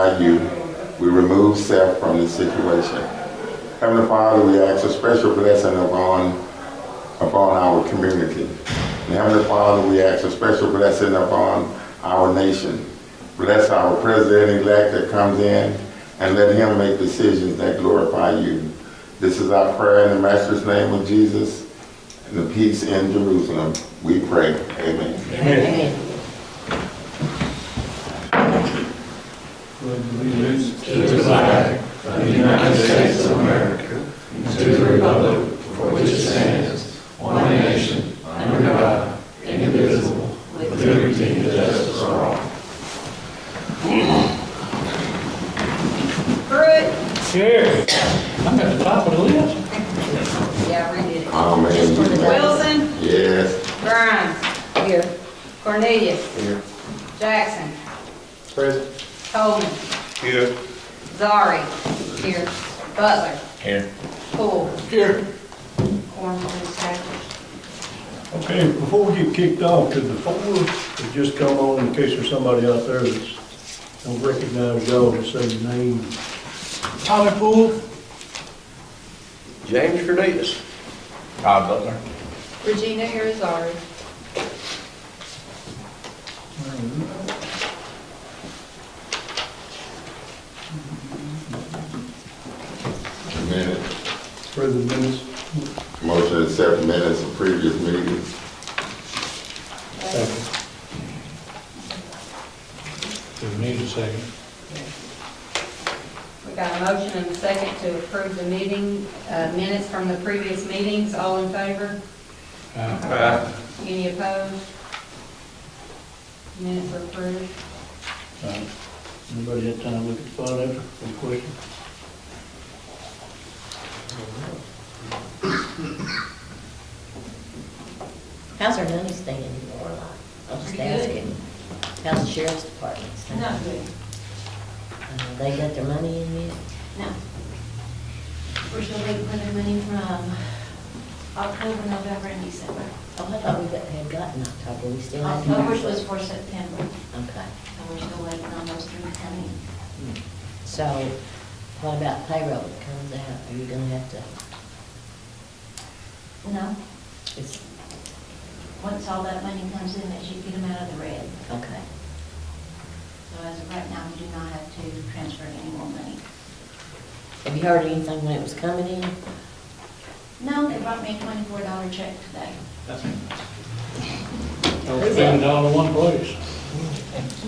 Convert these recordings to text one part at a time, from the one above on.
glorify you. We remove self from this situation. Heavenly Father, we ask a special blessing upon our community. And Heavenly Father, we ask a special blessing upon our nation. Bless our president-elect that comes in and let him make decisions that glorify you. This is our prayer in the Master's name of Jesus and the peace in Jerusalem. We pray. Amen. Amen. To the flag of the United States of America, and to the republic for which it stands, one nation, under God, indivisible, with liberty and justice for all. Pruitt. Here. I'm at the top of the list. Yeah, I redid it. Oh, man. Wilson. Yes. Grimes. Here. Cornelius. Here. Jackson. Present. Coleman. Here. Zari. Here. Butler. Here. Poole. Here. Quorum Court established. Okay, before we get kicked off, could the four that just come on, in case there's somebody out there that don't recognize y'all, just say your name. Tommy Poole. James Cornelius. Todd Butler. Regina Irizarry. Minutes. For the minutes. Motion to accept minutes of previous meetings. Second. Do we need a second? We got a motion and a second to approve the meeting, minutes from the previous meetings. All in favor? Any opposed? Minutes are approved. Anybody had time to look at the file after? Any questions? How's our money staying anymore? I'll just ask him. How's the sheriff's department staying? Not good. They got their money in yet? No. We're still waiting for their money from October, November, and December. Oh, I thought had gotten October. We still have. October's was for September, Okay. and we're still waiting on those three to come in. So what about payroll that comes out? Are you gonna have to, No, it's, once all that money comes in, that should get them out of the red. okay. So as of right now, we do not have to transfer any more money. Have you heard anything when it was coming in? No, they brought me a $24 check today. Don't spend it all in one place.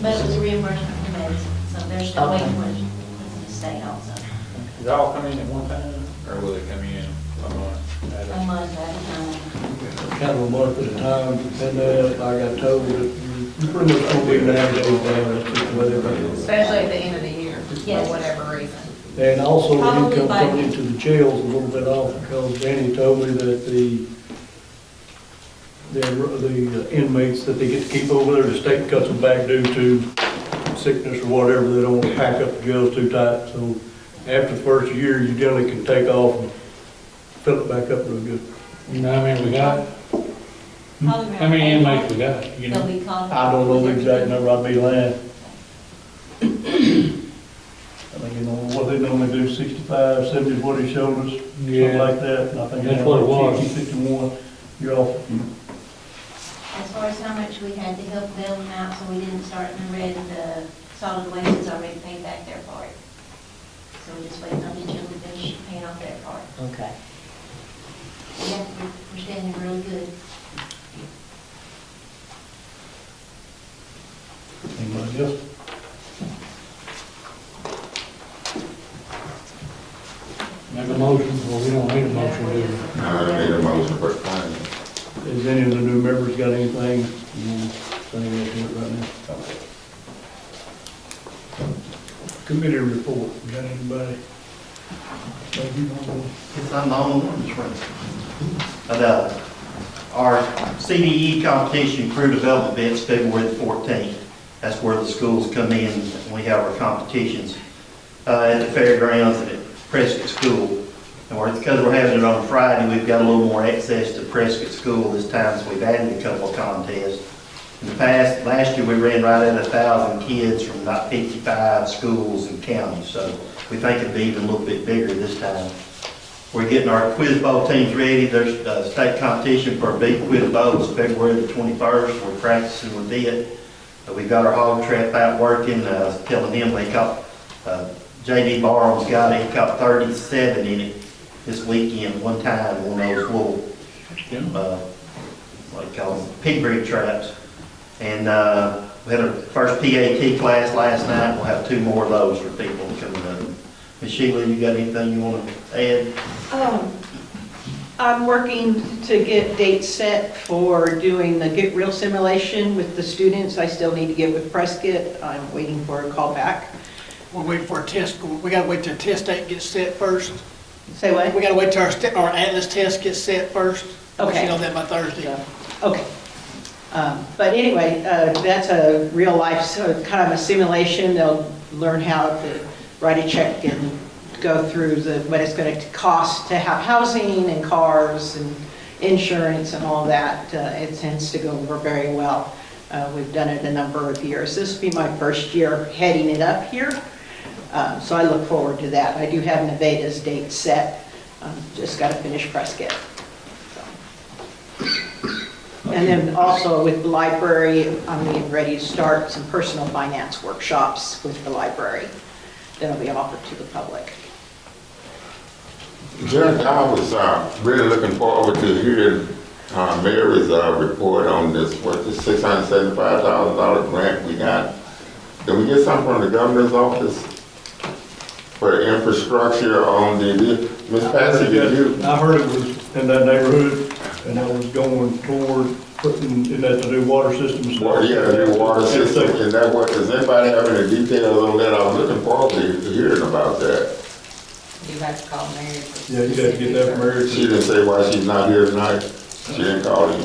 But it was a reimbursement for medicine, so they're still waiting for it from the state also. Does it all come in at one time, or will it come in a month? A month at a time. Kind of a month at a time, and I got told that you pretty much don't be 9 days down, that's just the way they do it. Especially at the end of the year, Yes. for whatever reason. And also, the Probably income by- coming into the jails a little bit off, because Danny told me that the inmates that they get to keep over there, the state cuts them back due to sickness or whatever, they don't want to pack up the jails too tight, so after the first year, you generally can take off and fill it back up real good. You know how many we got? Probably How many around inmates we got? You They'll know? be called. I don't know the exact number, I'd be lying. I think, you know, what they normally do, 65, 70 is what he showed us, something Yeah. like that, and I think. That's what it was. 60, 61, you're off a few. As far as how much we had to help bail them out, so we didn't start in the red, the solid waste has already paid back their part. So we're just waiting on the gym to finish paying off their part. Okay. Yeah, we're standing really good. Anybody else? Make a motion, well, we don't need a motion, do we? I need a motion for finance. Has any of the new members got anything? You want to say anything to it right now? Committee report, got anybody? Yes, I'm the only one that's running. But, our CDE competition crew development event's February the 14th. That's where the schools come in and we have our competitions at the fairgrounds and at Prescott School. And because we're having it on Friday, we've got a little more access to Prescott School this time, so we've added a couple of contests. In the past, last year, we ran right at 1,000 kids from about 55 schools and counties, so we think it'll be even a little bit bigger this time. We're getting our quiz bowl teams ready. There's a state competition for a big quiz bowl. It's February the 21st. We're practicing with it. We got our hog trap out working. I was telling him they caught, J.D. Barham's got it. He caught 37 in it this weekend, one time, on those little, what do you call them, pig breed traps. And we had our first PAT class last night. We'll have 2 more of those for people coming up. Ms. Sheila, you got anything you want to add? I'm working to get dates set for doing the Get Real simulation with the students. I still need to get with Prescott. I'm waiting for a call back. We're waiting for a test. We gotta wait till a test date gets set first. Say what? We gotta wait till our Atlas test gets set first. Okay. You know that by Thursday. So, okay. But anyway, that's a real life, kind of a simulation. They'll learn how to write a check and go through what it's going to cost to have housing and cars and insurance and all that. It tends to go over very well. We've done it a number of years. This will be my first year heading it up here. So I look forward to that. I do have Nevada's date set. Just got to finish Prescott. So. And then also with the library, I'm getting ready to start some personal finance workshops with the library that'll be offered to the public. Judge, I was really looking forward to hearing Mary's report on this $675,000 grant we got. Did we get something from the governor's office for infrastructure on the, Ms. Patsy, did you? I heard it was in that neighborhood, and I was going toward putting in that to do water systems. Yeah, the new water system, and that what, does anybody have any details on that? I was looking forward to hearing about that. You have to call Mary. Yeah, you got to get that from Mary. She didn't say why she's not here tonight. She didn't call in.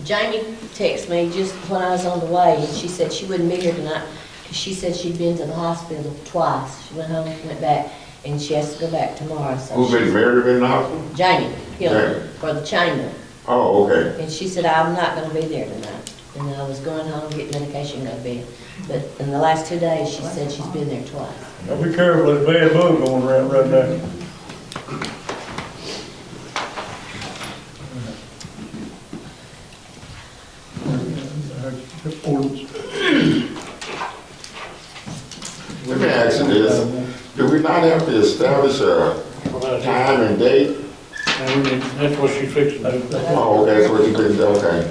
Jamie texted me just when I was on the way, and she said she wouldn't be here tonight, because she said she'd been to the hospital twice. She went home, went back, and she has to go back tomorrow. So Who's been married in the hospital? Jamie, Jamie. for the chamber. Oh, okay. And she said, I'm not gonna be there tonight. And I was going home, getting medication, go to bed. But in the last 2 days, she said she's been there twice. Now be careful, there's a bad bug going around right now. Let me ask you this. Do we not have to establish a time and date? That's what she's fixing to do. Oh, okay, that's what you did, okay.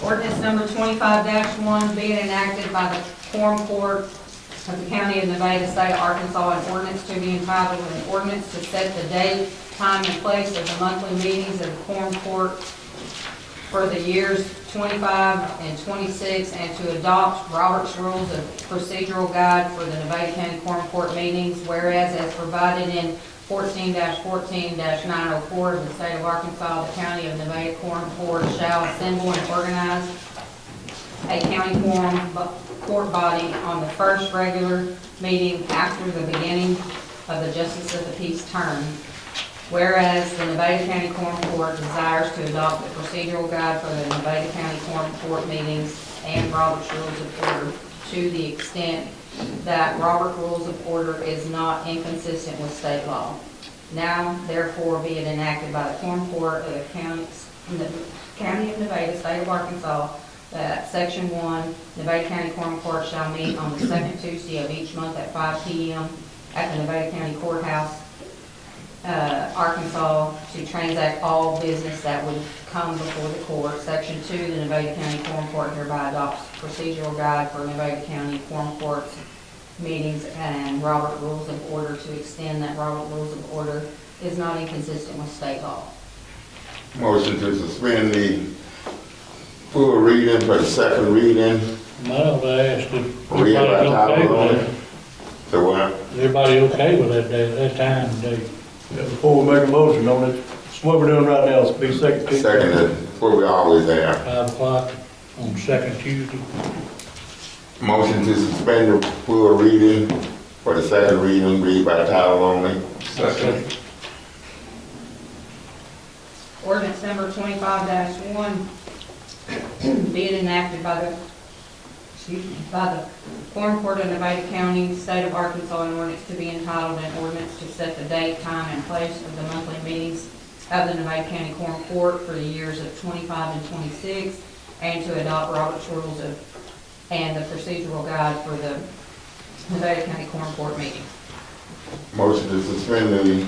Ordinance number 25-1 being enacted by the Quorum Court of the County of Nevada, State of Arkansas, an ordinance to be entitled, an ordinance to set the date, time, and place of the monthly meetings of the Quorum Court for the years 25 and 26, and to adopt Robert's Rules of Procedural Guide for the Nevada County Quorum Court meetings, whereas as provided in 14-14-904 of the State of Arkansas, the County of Nevada Quorum Court shall assemble and organize a county quorum court body on the first regular meeting after the beginning of the Justice of the Peace term. Whereas the Nevada County Quorum Court desires to adopt the procedural guide for the Nevada County Quorum Court meetings and Robert's Rules of Order to the extent that Robert Rules of Order is not inconsistent with state law. Now, therefore, be it enacted by the Quorum Court of the County of Nevada, State of Arkansas, that Section 1, Nevada County Quorum Court shall meet on the second Tuesday of each month at 5 p.m. at the Nevada County Courthouse, Arkansas, to transact all business that would come before the court. Section 2, the Nevada County Quorum Court hereby adopts procedural guide for Nevada County Quorum Court's meetings and Robert Rules of Order to extend that Robert Rules of Order is not inconsistent with state law. Motion to suspend the full reading for the second reading. No, I asked if Read by everybody's title okay with only. that. So what? Is everybody okay with that day, that time and date? Yeah, before we make a motion on it, it's what we're doing right now, it's be second Tuesday. Second is what we always have. 5 o'clock on second Tuesday. Motion to suspend the full reading for the second reading, read by title only. Second. Ordinance number 25-1, be it enacted by the Quorum Court of Nevada County, State of Arkansas, an ordinance to be entitled, an ordinance to set the date, time, and place of the monthly meetings of the Nevada County Quorum Court for the years of 25 and 26, and to adopt Robert's Rules and the procedural guide for the Nevada County Quorum Court meeting. Motion to suspend the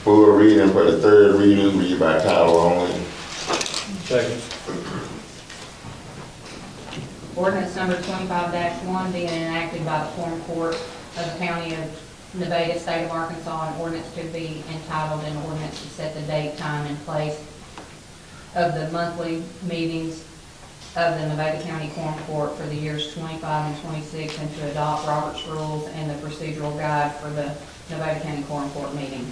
full reading for the third reading, read by title only. Second. Ordinance number 25-1 being enacted by the Quorum Court of the County of Nevada, State of Arkansas, an ordinance to be entitled, an ordinance to set the date, time, and place of the monthly meetings of the Nevada County Quorum Court for the years 25 and 26, and to adopt Robert's Rules and the procedural guide for the Nevada County Quorum Court meeting.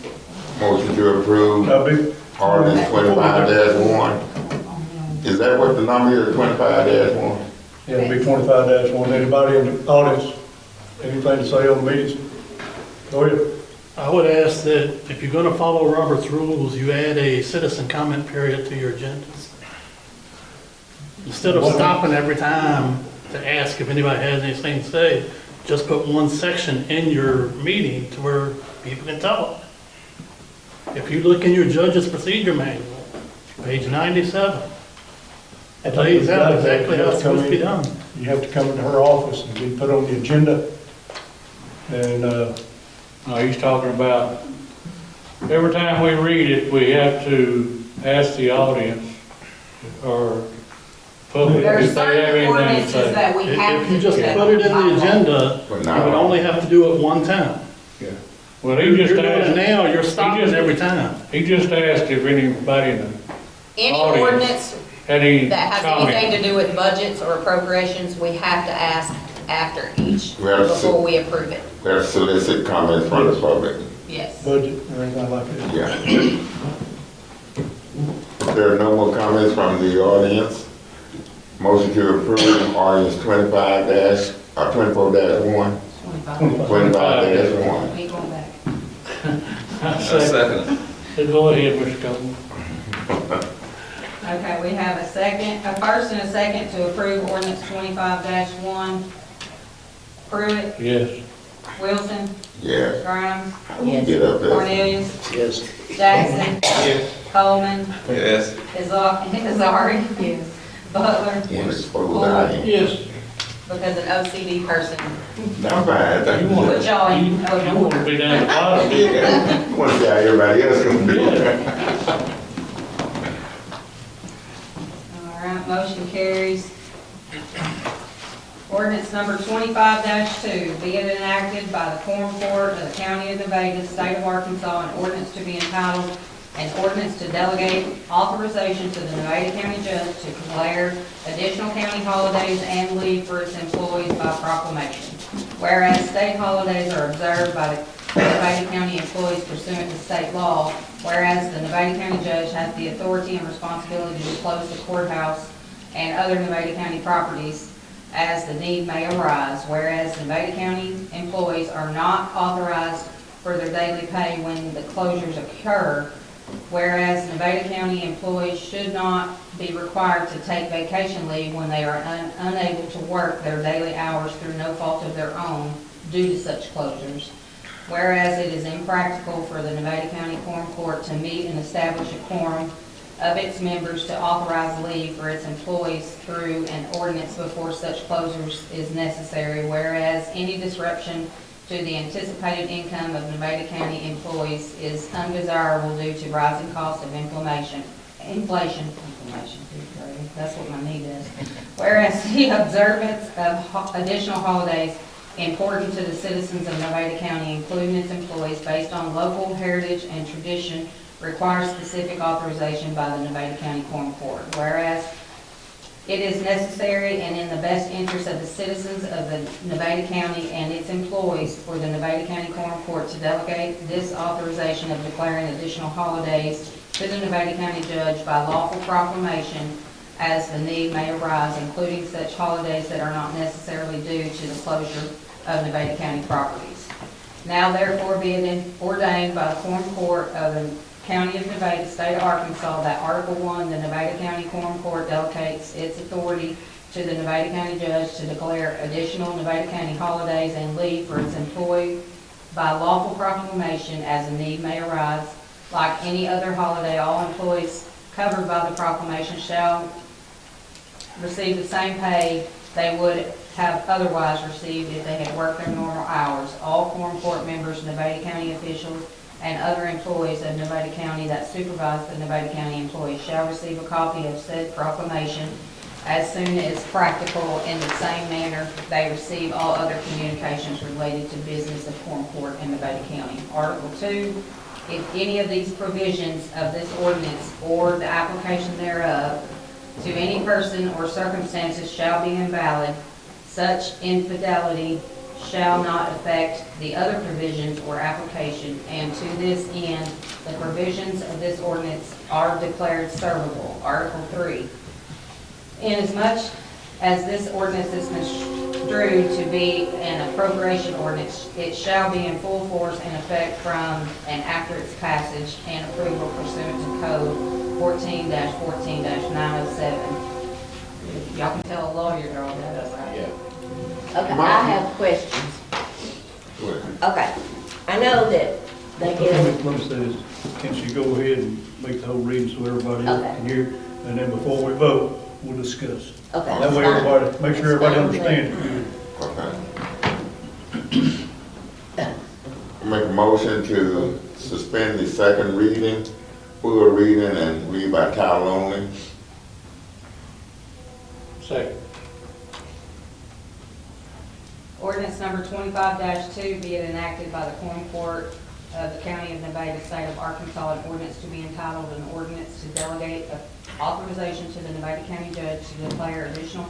Motion to approve ordinance 25-1. Is that what the number is, 25-1? Yeah, it'll be 25-1. Anybody in the audience, anything to say on the meetings? Go ahead. I would ask that if you're gonna follow Robert's rules, you add a citizen comment period to your agendas. Instead of stopping every time to ask if anybody has anything to say, just put one section in your meeting to where people can talk. If you look in your judge's procedure manual, page 97, it lays out exactly how it's supposed to be done. You have to come into her office and be put on the agenda. And, No, he's talking about, every time we read it, we have to ask the audience or public There are if they have certain anything to ordinances say. that we have If to you just do that put it in by the law. agenda, you But would now- only have to do it one time. Well, he You're just doing it asked, now, you're stopping just- every time. he just asked if anybody in the Any audience ordinance had any that has anything comment. to do with budgets or appropriations, we have to ask after each, We have to before we approve it. We have to solicit comments from the public. Yes. budget or anything like that. Yeah. If there are no more comments from the audience, motion to approve ordinance 24-1. 25-1. Keep going back. I second. Go ahead, Mr. Coleman. Okay, we have a first and a second to approve ordinance 25-1. Pruitt, Yes. Wilson, Yes. Grimes, Yes. Get up there. Cornelius, Yes. Jackson, Coleman, Yes. Azari, Butler, Want to expose the audience. Yes. because an OCD person, I'm fine, thank you. put y'all in You open want to order. be down at the bottom. Yeah. Want to see how everybody else can do it. All right, motion carries. Ordinance number 25-2, be it enacted by the Quorum Court of the County of Nevada, State of Arkansas, an ordinance to be entitled, an ordinance to delegate authorization to the Nevada County Judge to declare additional county holidays and leave for its employees by proclamation. Whereas state holidays are observed by the Nevada County employees pursuant to state law, whereas the Nevada County Judge has the authority and responsibility to close the courthouse and other Nevada County properties as the need may arise, whereas Nevada County employees are not authorized for their daily pay when the closures occur, whereas Nevada County employees should not be required to take vacation leave when they are unable to work their daily hours through no fault of their own due to such closures. Whereas it is impractical for the Nevada County Quorum Court to meet and establish a quorum of its members to authorize leave for its employees through an ordinance before such closures is necessary, whereas any disruption to the anticipated income of Nevada County employees is undesirable due to rising costs of inflation, that's what my need is. Whereas the observance of additional holidays important to the citizens of Nevada County, including its employees, based on local heritage and tradition, requires specific authorization by the Nevada County Quorum Court. Whereas it is necessary and in the best interest of the citizens of the Nevada County and its employees for the Nevada County Quorum Court to delegate this authorization of declaring additional holidays to the Nevada County Judge by lawful proclamation as the need may arise, including such holidays that are not necessarily due to the closure of Nevada County properties. Now therefore be it ordained by the Quorum Court of the County of Nevada, State of Arkansas, that Article 1, the Nevada County Quorum Court delegates its authority to the Nevada County Judge to declare additional Nevada County holidays and leave for its employee by lawful proclamation as a need may arise. Like any other holiday, all employees covered by the proclamation shall receive the same pay they would have otherwise received if they had worked their normal hours. All Quorum Court members, Nevada County officials, and other employees of Nevada County that supervise the Nevada County employees shall receive a copy of said proclamation as soon as practical in the same manner they receive all other communications related to business of Quorum Court in Nevada County. Article 2, if any of these provisions of this ordinance or the application thereof to any person or circumstances shall be invalid, such infidelity shall not affect the other provisions or application, and to this end, the provisions of this ordinance are declared servable. Article 3, inasmuch as this ordinance is construed to be an appropriation ordinance, it shall be in full force and effect from and after its passage and approval pursuant to Code 14-14-907. Y'all can tell a lawyer all that up, right? Yeah. Okay, I have questions. Go ahead. Okay, I know that they get, Let me say this, can she go ahead and make the whole reading so everybody else Okay. can hear? And then before we vote, we'll discuss. okay. That way that's fine. everybody, make sure everybody That's fine. understands it. Okay. Make a motion to suspend the second reading, full reading, and read by title only. Second. Ordinance number 25-2 be it enacted by the Quorum Court of the County of Nevada, State of Arkansas, an ordinance to be entitled an ordinance to delegate authorization to the Nevada County Judge to declare additional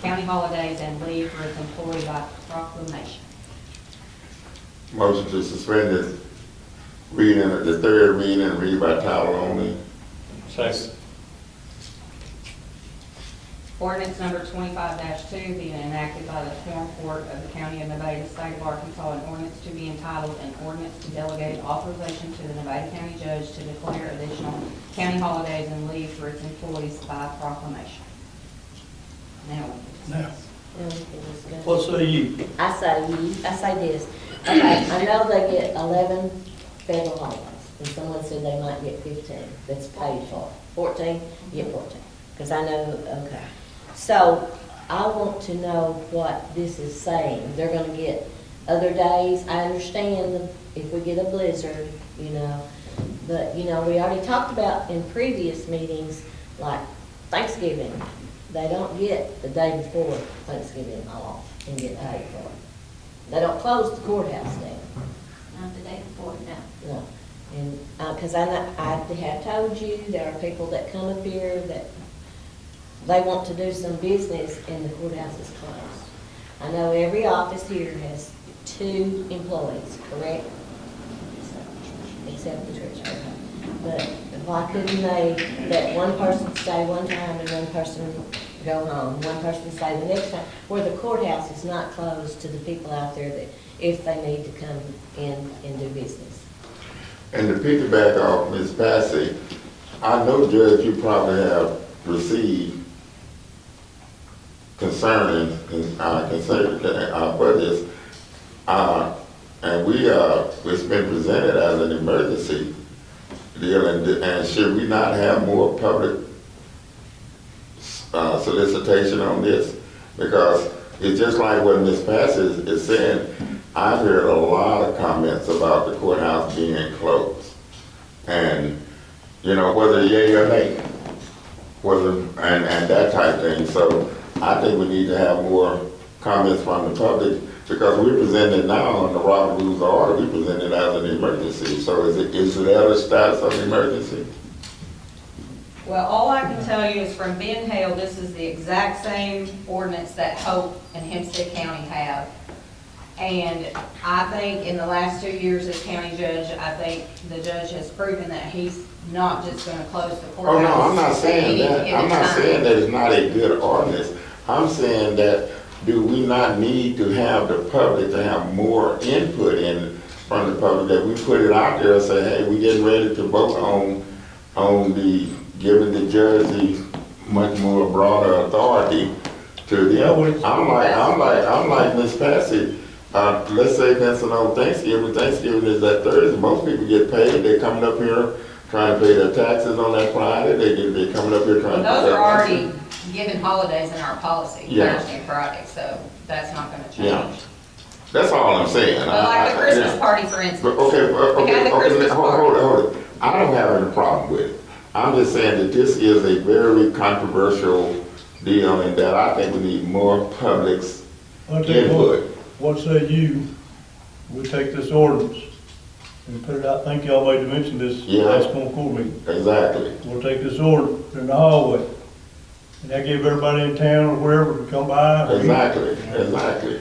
county holidays and leave for its employee by proclamation. Motion to suspend the reading, the third reading, and read by title only. Second. Ordinance number 25-2 being enacted by the Quorum Court of the County of Nevada, State of Arkansas, an ordinance to be entitled an ordinance to delegate authorization to the Nevada County Judge to declare additional county holidays and leave for its employees by proclamation. Now, Now, Yeah, we can discuss. what say you? I say this. Okay, I know they get 11 federal holidays, and someone said they might get 15, that's paid for. 14, you get 14, because I know, okay. So, I want to know what this is saying. They're gonna get other days, I understand if we get a blizzard, you know, but, you know, we already talked about in previous meetings, like Thanksgiving, they don't get the day before Thanksgiving off and get paid for it. They don't close the courthouse down. Not the day before, no. No, and, because I have told you, there are people that come up here that they want to do some business and the courthouse is closed. I know every office here has 2 employees, correct? Except the church, okay. But why couldn't they, let one person stay one time and one person go home, one person stay the next time, where the courthouse is not closed to the people out there that, if they need to come in and do business? And to piggyback off Ms. Passy, I know, Judge, you probably have received concerning budgets, and it's been presented as an emergency deal, and should we not have more public solicitation on this? Because it's just like what Ms. Passy is saying. I've heard a lot of comments about the courthouse being closed, and you know, whether yay or nay, and that type thing. So I think we need to have more comments from the public, because we're presenting now on the Robert Rules of Order, we present it as an emergency. So is it at a status of emergency? well, all I can tell you is from Ben Hale, this is the exact same ordinance that Hope and Hempstead County have. And I think in the last 2 years as county judge, I think the judge has proven that he's not just gonna close the courthouse. Oh, no, I'm not saying that. any I'm not time. saying that it's not a good ordinance. I'm saying that, do we not need to have the public to have more input in from the public, that we put it out there and say, hey, we getting ready to vote on the, giving the judge the much more broader authority to the, I'm like Miss Patsy. Let's say that's an old Thanksgiving. Thanksgiving is that Thursday. Most people get paid. They're coming up here trying to pay their taxes on that Friday. They're coming up here trying to. Those are already given holidays in our policy, Yeah. Thursday and Friday, so that's not gonna Yeah. change. That's all I'm saying. But like the Christmas Yeah. party, for instance. But okay, Christmas hold it. I don't have any problem with it. I'm just saying that this is a very controversial deal, and that I think we need more public's I'll tell you input. what say you, we take this ordinance and put it out, I think y'all made to mention this Yeah. last Quorum Court meeting. Exactly. We'll take this ordinance in the hallway, and that give everybody in town or wherever to come by. Exactly.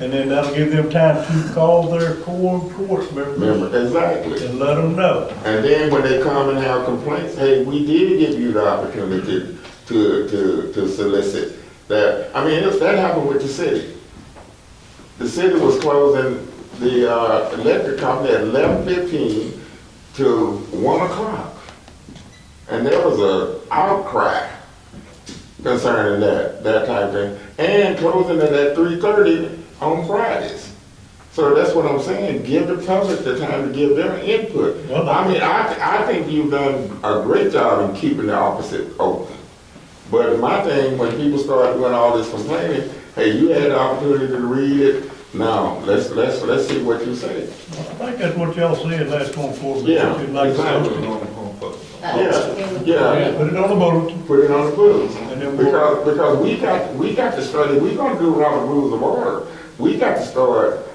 And then that'll give them time to call their Quorum Court members Remember, exactly. and let them know. And then when they come and have complaints, hey, we did give you the opportunity to solicit that. I mean, that happened with the city. The city was closing the electric company at 11:15 to 1 o'clock. And there was a outcry concerning that type of thing. And closing it at 3:30 on Fridays. So that's what I'm saying, give the public the time to give their input. Well, I mean, I think you've done a great job in keeping the opposite open. But my thing, when people start doing all this complaining, hey, you had the opportunity to read it, now, let's see what you say. I think that's what y'all said last Quorum Court meeting. Yeah, You'd like to exactly. post Yeah. Put it on the board. Put it on the books. And then we'll- Because we got to study, we're gonna do Robert Rules of Order. We got to start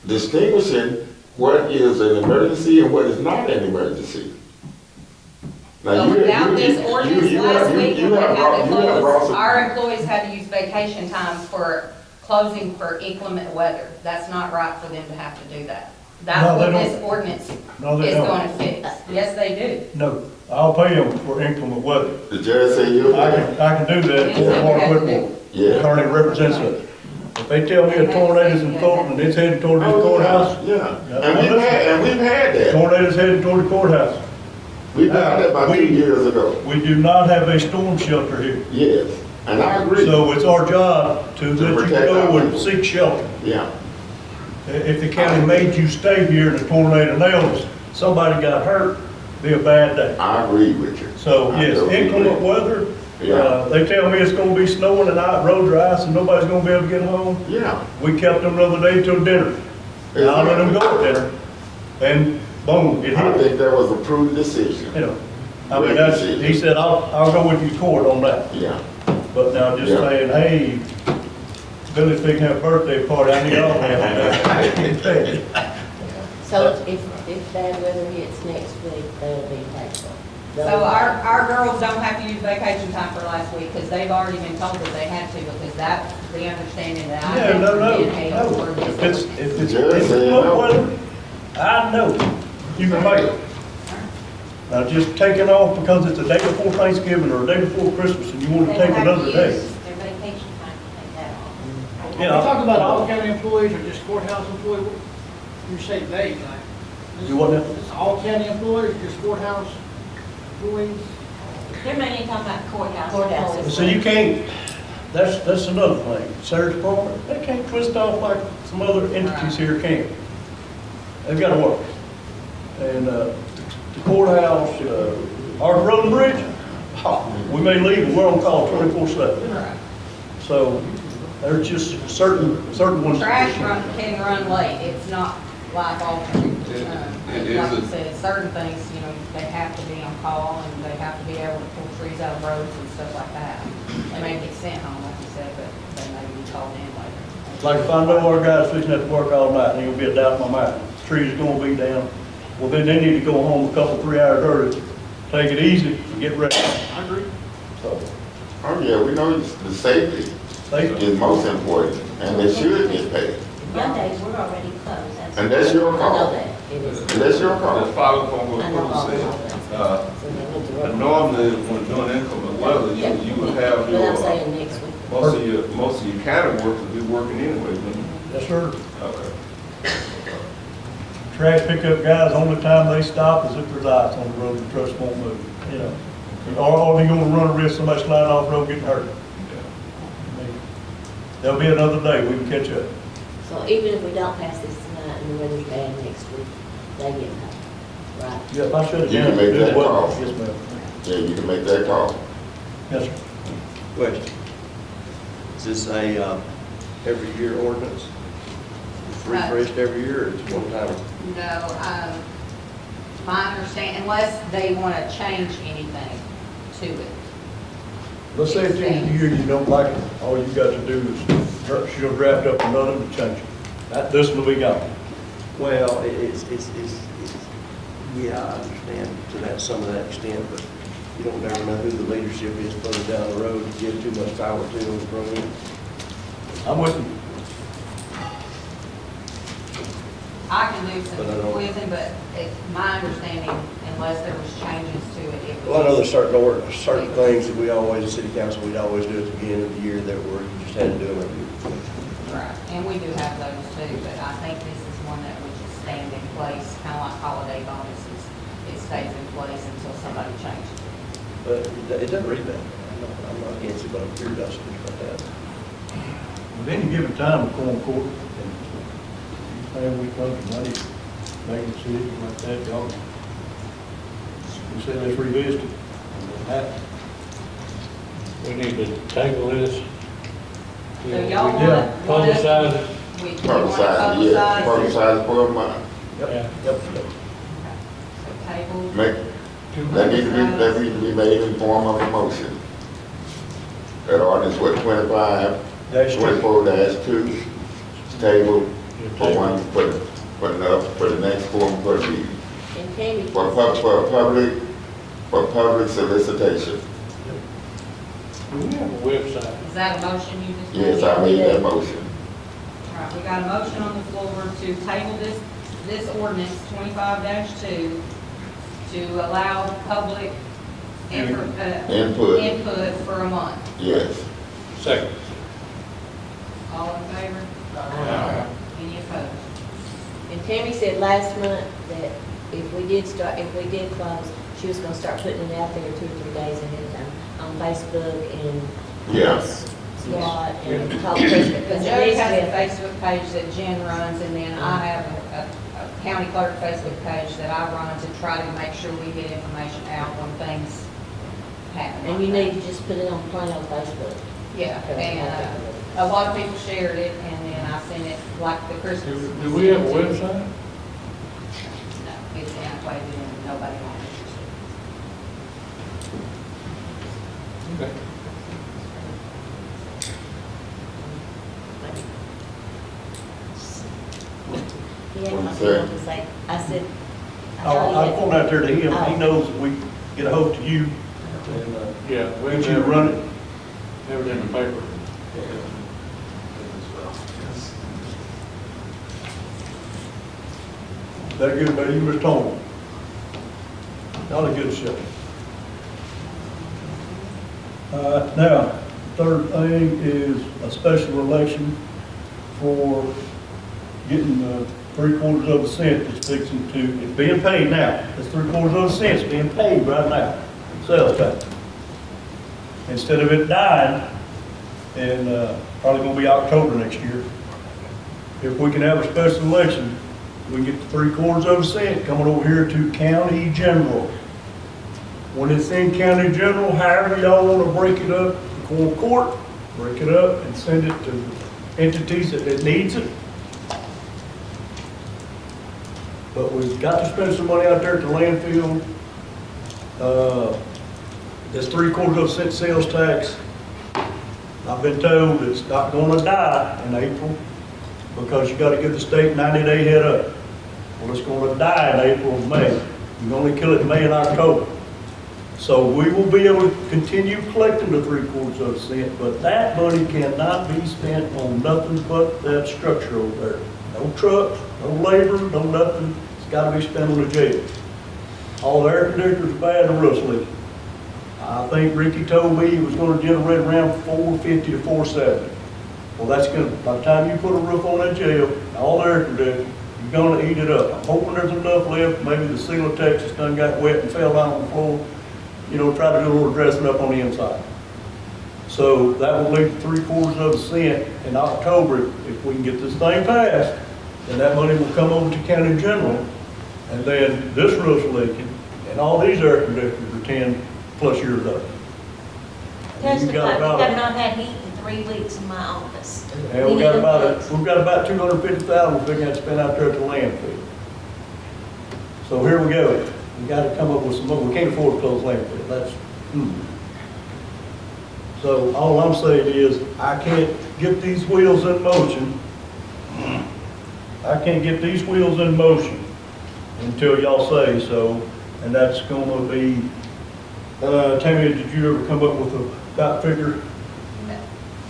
distinguishing what is an emergency and what is not an emergency. Now, So you- without you- this you- ordinance you last have- week, you when they have had brought- to you have brought close, some- our employees had to use vacation time for closing for inclement weather. That's not right for them to have to do that. That's No, they what this don't. ordinance No, they is don't. gonna fix. Yes, they do. No, I'll pay them for inclement weather. The judge say you're. I can do that for Mark Whitmore. Yeah. Attorney represents it. If they tell me a tornado's in Fulton and it's headed toward this courthouse, Yeah, and we've had that. tornado's headed toward the courthouse. We've had that about 2 years ago. We do not have a storm shelter here. Yes, and I agree. So it's our job to let you protect our go and people. seek shelter. Yeah, If the county made you stay here and a tornado nailed us, somebody got hurt, be a bad day. I agree with you. So, I yes, totally inclement agree. weather, Yeah. they tell me it's gonna be snowing and roads are ice and nobody's gonna be able to get home. Yeah. We kept them the other day till dinner. Now I let them go at dinner, and boom, it I hit. think that was a prudent decision. You know, I mean, that's, he said, I'll go with you to court on that. Yeah. But now just Yeah. saying, hey, Billy's fixing to have a birthday party, I need all of that. So if bad weather hits next week, they'll be paid for. So our girls don't have to use vacation time for last week, because they've already been told that they had to, because that's the understanding that I Yeah, had no, from no, being paid no. for If this. it's Jerry said no. weather, I know, you can make it. Now, just taking off because it's a day before Thanksgiving or a day before Christmas and you want They to will take have to another day. use their vacation time to take that off. Are we talking about all county employees or just courthouse employees? You say they, like. You what now? It's all county employees, just courthouse employees? They're mainly talking about courthouse. Courthouse. employees. So you can't, that's another thing, Sheriff's Department, they can't twist off like some other entities here can. They've got to work. And the courthouse, our road and bridge, we may leave, and we're on call 24/7. So there's just certain ones. Trash can run late, it's not life altering. Like you said, certain things, you know, they have to be on call, and they have to be able to pull trees out of roads and stuff like that. They may get sent home, like you said, but they may be called in later. Like if I know our guy's fixing to have to work all night, and he'll be a doubt in my mind, the tree's gonna be down, well, then they need to go home a couple, 3 hours early, take it easy, and get ready. I agree. So, Oh, yeah, we know the safety safety. is most important, and they should get paid. Mondays, we're already closed. And that's your I know call. that, it is. And that's your call. Just follow up on what I know all Bruce about said. that. So they went to work. Normally, when doing inclement weather, Yeah. you would have But I'm your, saying next week. most of your county workers be working anyway, wouldn't you? Yes, sir. Okay. trash pickup guys, only time they stop is if there's ice on the road and the trucks won't move, you know. Or they gonna run a risk of somebody sliding off the road getting hurt. There'll be another day, we can catch up. So even if we don't pass this tonight and the weather's bad next week, they get paid, right? Yeah, if I shut it You down. can make that it wasn't- call. Yes, ma'am. Yeah, you can make that call. Yes, sir. Question. Is this a every year ordinance? It's refreshed every year, or it's one time? No, my understanding, unless they want to change anything to it. Let's say at the end of the year you don't like it, all you got to do is, she'll draft up another to change it. This will be gone. Well, it's, yeah, I understand to that, some of that extent, but you don't never know who the leadership is further down the road, to give too much power to them, throw in. I'm with you. I can do But I some don't- quizzing, but it's my understanding, unless there was changes to it, it Well, I know was. there's certain things that we always, the city council, we'd always do at the beginning of the year that were, you just had to do them every year. Right, and we do have those too, but I think this is one that would just stand in place, kind of like holiday bonuses. It stays in place until somebody changes it. But it doesn't read that. I'm not against it, but I'm curious about that. With any given time, the Quorum Court, and we come to money, making decisions like that, y'all, we say let's revisit it. And it happened. We need to table this. So y'all want Yeah. to. Publicize it. We want to Publicize, yeah, publicize it. publicize for a month. Yep, Yeah. yep. So table. Make, that needs to be made in form of a motion. That ordinance, what, 24-2, table for one, for the next Quorum Court meeting. And Tammy, For public solicitation. Do we have a website? Is that a motion you just made? Yes, I made that motion. All right, we got a motion on the floor to table this ordinance 25-2 to allow public Input, input for a month. yes. Second. All in favor? Any opposed? and Tammy said last month that if we did close, she was gonna start putting it out there 2 or 3 days ahead of time on Facebook and Yeah. SWAT and talk Facebook. The judge has a Facebook page that Jen runs, and then I have a county clerk Facebook page that I run to try to make sure we get information out when things happen. And you need to just put it on plain on Facebook. Yeah, and a lot of people shared it, and then I sent it like the Christmas. Do we have a website? No, it's antiquated and nobody wants it. Okay. He had What my you say? phone to say, I said. I I'll thought he had- phone out there to him, Oh. he knows that we get a hold to you, and, Yeah. we get you to have run it. Have it in the paper. That good about you, Mr. Tony. Y'all a good show. Now, third thing is a special election for getting 3/4 of a cent that's fixing to, it's being paid now. It's 3/4 of a cent, it's being paid right now, sales tax. Instead of it dying, and probably gonna be October next year, if we can have a special election, we can get the 3/4 of a cent coming over here to county general. When it's in county general, however y'all wanna break it up, the Quorum Court, break it up and send it to entities that needs it. But we've got to spend some money out there at the landfill. This 3/4 of a cent sales tax, I've been told it's not gonna die in April because you gotta give the state 90-day head up. Well, it's gonna die in April and May. You can only kill it in May and October. So we will be able to continue collecting the 3/4 of a cent, but that money cannot be spent on nothing but that structure over there. No trucks, no labor, no nothing. It's gotta be spent on the jail. All the air conditioners are bad, the roof's leaking. I think Ricky told me it was gonna generate around 450 to 470. Well, that's gonna, by the time you put a roof on that jail, all the air conditioners, you're gonna eat it up. I'm hoping there's enough left, maybe the seal of Texas done got wet and fell down on the floor. You know, try to do a little dressing up on the inside. So that will leave 0.75 in October. If we can get this thing passed, then that money will come over to county general. And then this roof's leaking, and all these air conditioners are 10+ years old. And you Testify, got we about have a- not had heat in 3 weeks in my office. And we've got about 250,000 we're gonna spend out there at the landfill. So here we go. We gotta come up with some more. We can't afford to close landfill. That's, So all I'm saying is, I can't get these wheels in motion. I can't get these wheels in motion until y'all say so. And that's gonna be, Tammy, did you ever come up with a dot figure?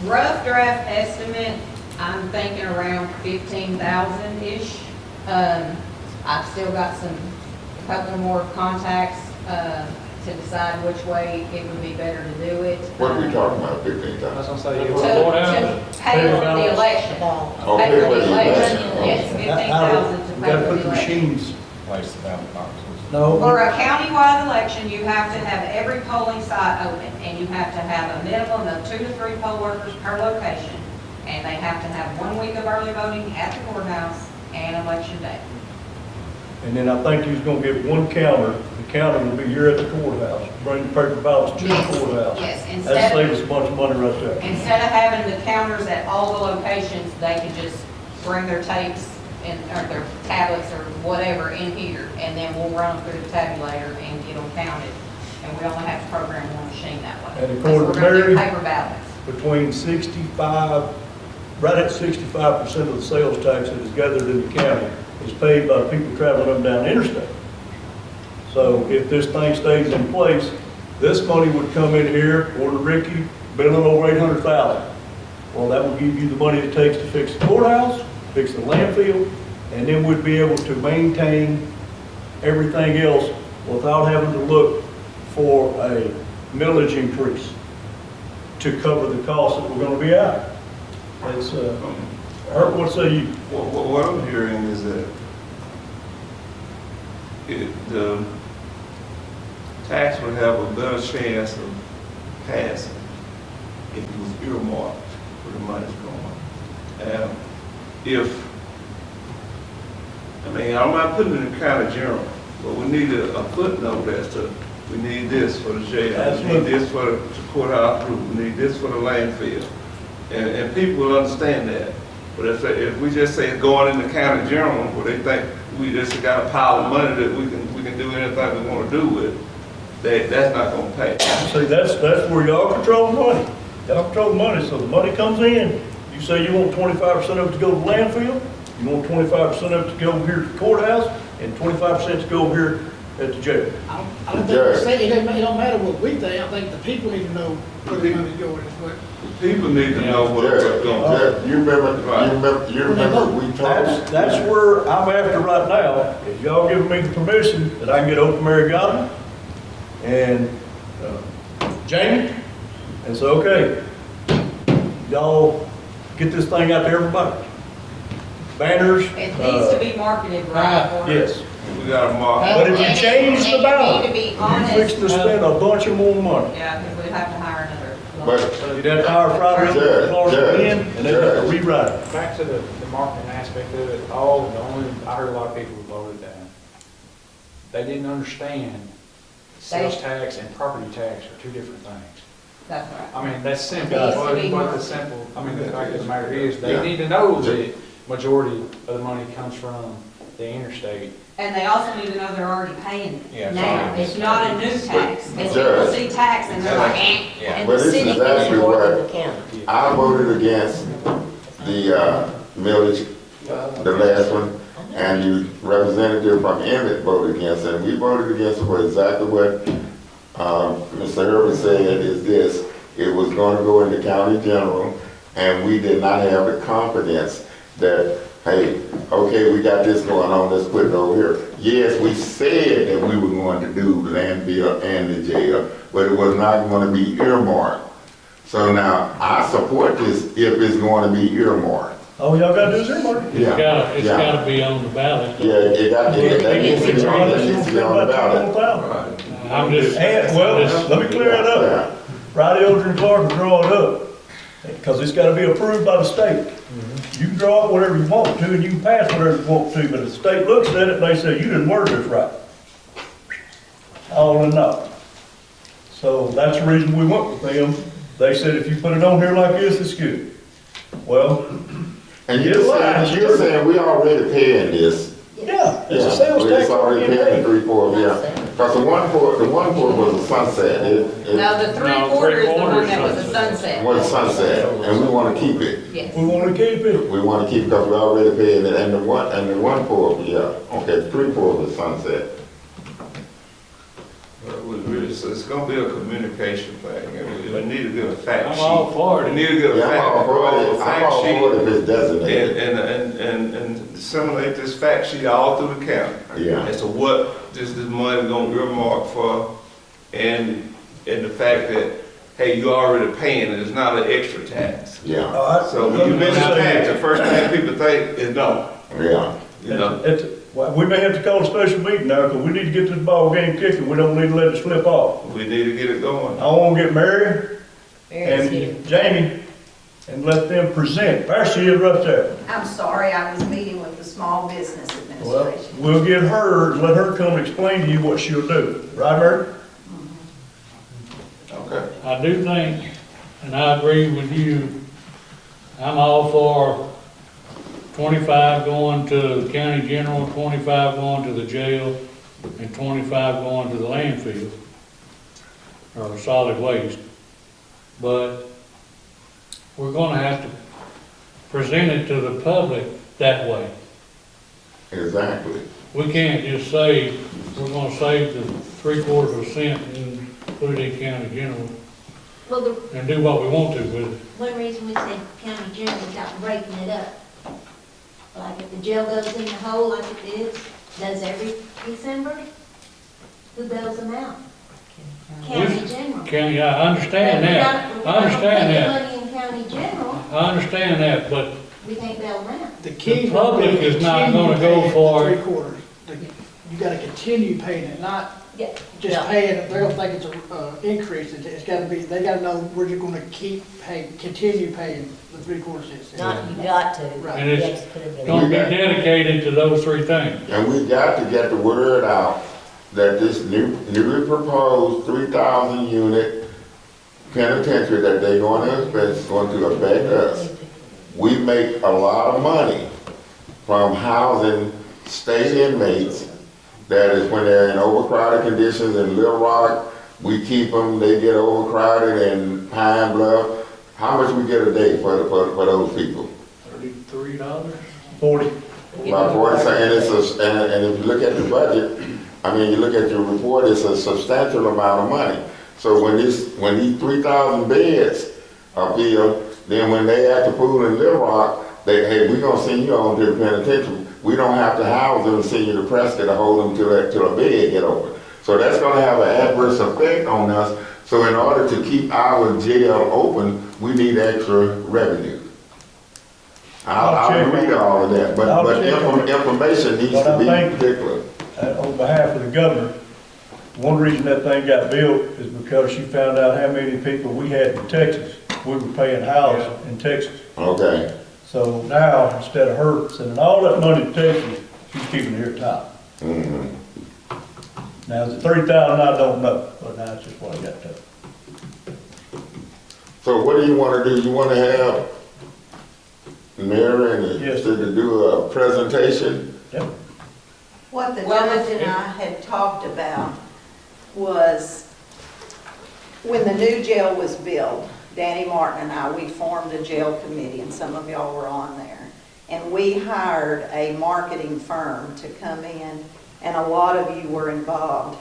Rough draft estimate, I'm thinking around 15,000-ish. I've still got a couple more contacts, to decide which way it would be better to do it. What are we talking about, 15,000? That's what I'm saying. To pay for the election. Oh, Pay pay for for the the election, election. yes, 15,000 to We pay gotta for put the the election. machines. Place the ballot boxes. No. For a countywide election, you have to have every polling site open, and you have to have a minimum of 2 to 3 poll workers per location, and they have to have 1 week of early voting at the courthouse and election day. And then I think he's gonna get one counter. The counter will be here at the courthouse. Bring the paper ballots to the Yes, courthouse. yes, That instead, saves us a bunch of money right there. instead of having the counters at all the locations, they can just bring their tapes and, or their tablets or whatever in here, and then we'll run them through the tabulator and get them counted. And we only have to program one machine that way. And Because according to we're gonna do Mary- paper ballots. Between 65, right at 65% of the sales tax that is gathered in the county is paid by people traveling up and down the interstate. So if this thing stays in place, this money would come in here, order Ricky, billing over 800,000. Well, that will give you the money it takes to fix the courthouse, fix the landfill, and then we'd be able to maintain everything else without having to look for a millage increase to cover the costs that we're gonna be out. It's, Herb, what say you? What I'm hearing is that the tax would have a better chance of passing if it was earmarked where the money's going. And I'm not putting it in county general, but we need a footnote as to, we need this for the jail, we need this for the courthouse group, we need this for the landfill. And people will understand that. But if we just say it's going in the county general, where they think we just got a pile of money that we can do anything we want to do with, that's not going to pay. See, that's where y'all control the money. Y'all control the money, so the money comes in. You say you want 25% of it to go to the landfill, you want 25% of it to go over here to the courthouse, and 25% to go over here at the jail. I don't think, it don't matter what we think, I think the people need to know where the money's going, but People need to know what it's going to Jared, you remember we talked? That's where I'm after right now, is y'all giving me the permission that I can get open Mary Godwin and Jamie, and say, okay, y'all get this thing out to everybody. Banners. It needs to be marketed right. Yes. We got to mark. But if you change the ballot, And you need to be you're honest. fixing to spend a bunch of more money. Yeah, because we'd have to hire another. But, You'd have to hire Friday, Jared, Clark Jared, again, and then have to rewrite it. back to the marketing aspect of it, I heard a lot of people who voted down. They didn't understand sales tax and property tax are two different things. That's right. I mean, that's simple, It needs to be but the marketed. simple, I mean, the fact of the matter is, Yeah. they need to know that majority of the money comes from the interstate. And they also need to know they're already paying Yeah, it now. fine. It's not a new tax. And people Jared. see tax and they're like, eh. And But the this city is gets actually more what- than the county. I voted against the millage, the last one, and the representative from Emmett voted against it. And we voted against it for exactly what Mr. Herbert said is this. It was going to go into county general, and we did not have the confidence that, hey, okay, we got this going on, let's put it over here. Yes, we said that we were going to do landfill and the jail, but it was not going to be earmarked. So now, I support this if it's going to be earmarked. All y'all gotta do is earmark it. Yeah, It's yeah. gotta be on the ballot. Yeah, that needs to be on, that needs to be on the ballot. I'm just. And, well, let me clear it up. Yeah. Roddy Elder and Clark will draw it up, because it's gotta be approved by the state. You can draw up whatever you want to, and you can pass whatever you want to, but if the state looks at it, and they say, you didn't word this right. All in all. So that's the reason we went with them. They said, if you put it on here like this, it's good. Well, And you're saying we already paying this. yeah, it's a Yeah, sales tax. it's already being paying paid. 3/4, yeah. Because the one four was a sunset. No, the three-quarter is the one that was a It sunset. was sunset, and we want to keep it. Yes. We wanna keep it. We want to keep, because we already paying it, and the one four, yeah, okay, 3/4 was sunset. So it's gonna be a communication thing, and we need to get a fact I'm sheet. all for We it. need to get a Yeah, I'm all for it, I'm fact all for it sheet if it's designated. and disseminate this fact sheet all through the county. Yeah. As to what this money gonna earmark for, and the fact that, hey, you already paying it, it's not an extra tax. Yeah, So when you mention tax, the first thing people think is no, yeah. you know? Well, we may have to call a special meeting now, because we need to get this ball game kicking. We don't need to let it slip off. We need to get it going. I want to get Mary Mary's here. and Jamie and let them present. There she is right there. I'm sorry, I was meeting with the Small Business Well, Administration. we'll get her, let her come explain to you what she'll do. Right, Mary? Okay. I do think, and I agree with you, I'm all for 25 going to the county general, 25 going to the jail, and 25 going to the landfill, or solid waste. But we're gonna have to present it to the public that way. Exactly. We can't just say, we're gonna save the 3/4% and put it in county general Well, the and do what we want to with it. one reason we said county general without breaking it up, like if the jail goes in the hole like it is, does every December, who bails them out? County general. County, I understand that, I understand that, If we don't put the money in county general, I understand that, but we can't bail them out. The key The public is not gonna go for it. 3/4. You gotta continue paying it, not Yeah. just Yeah. paying it, they're gonna think it's a increase, it's gotta be, they gotta know we're just gonna keep paying, continue paying the 3/4 cents. Not, you got to. Right. And You it's have to put it in. gonna be dedicated to those three things. And we got to get the word out that this newly proposed 3,000 unit penitentiary that they're going to expect is going to affect us. We make a lot of money from housing state inmates. That is when they're in overcrowded conditions in Little Rock. We keep them, they get overcrowded in Pine Bluff. How much we get a day for those people? $33? 40. About 40 cents, and and if you look at the budget, I mean, you look at your report, it's a substantial amount of money. So when these 3,000 beds are filled, then when they act the pool in Little Rock, hey, we're gonna send you on to the penitentiary. We don't have to house them and send you to Prescott to hold them till a bed get open. So that's gonna have an adverse effect on us. So in order to keep our jail open, we need extra revenue. I'll agree to all of that, but information needs But to I be think- particular. On behalf of the governor, one reason that thing got built is because she found out how many people we had in Texas. We were paying house in Texas. Okay, So now, instead of her sending all that money to Texas, she's keeping it here at top. Now, is it 3,000? I don't know, but that's just what I got to. so what do you wanna do? You wanna have Mary and Yes. to do a presentation? Yep. What the Well, judge and I had talked about was when the new jail was built, Danny Martin and I, we formed a jail committee, and some of y'all were on there. And we hired a marketing firm to come in, and a lot of you were involved.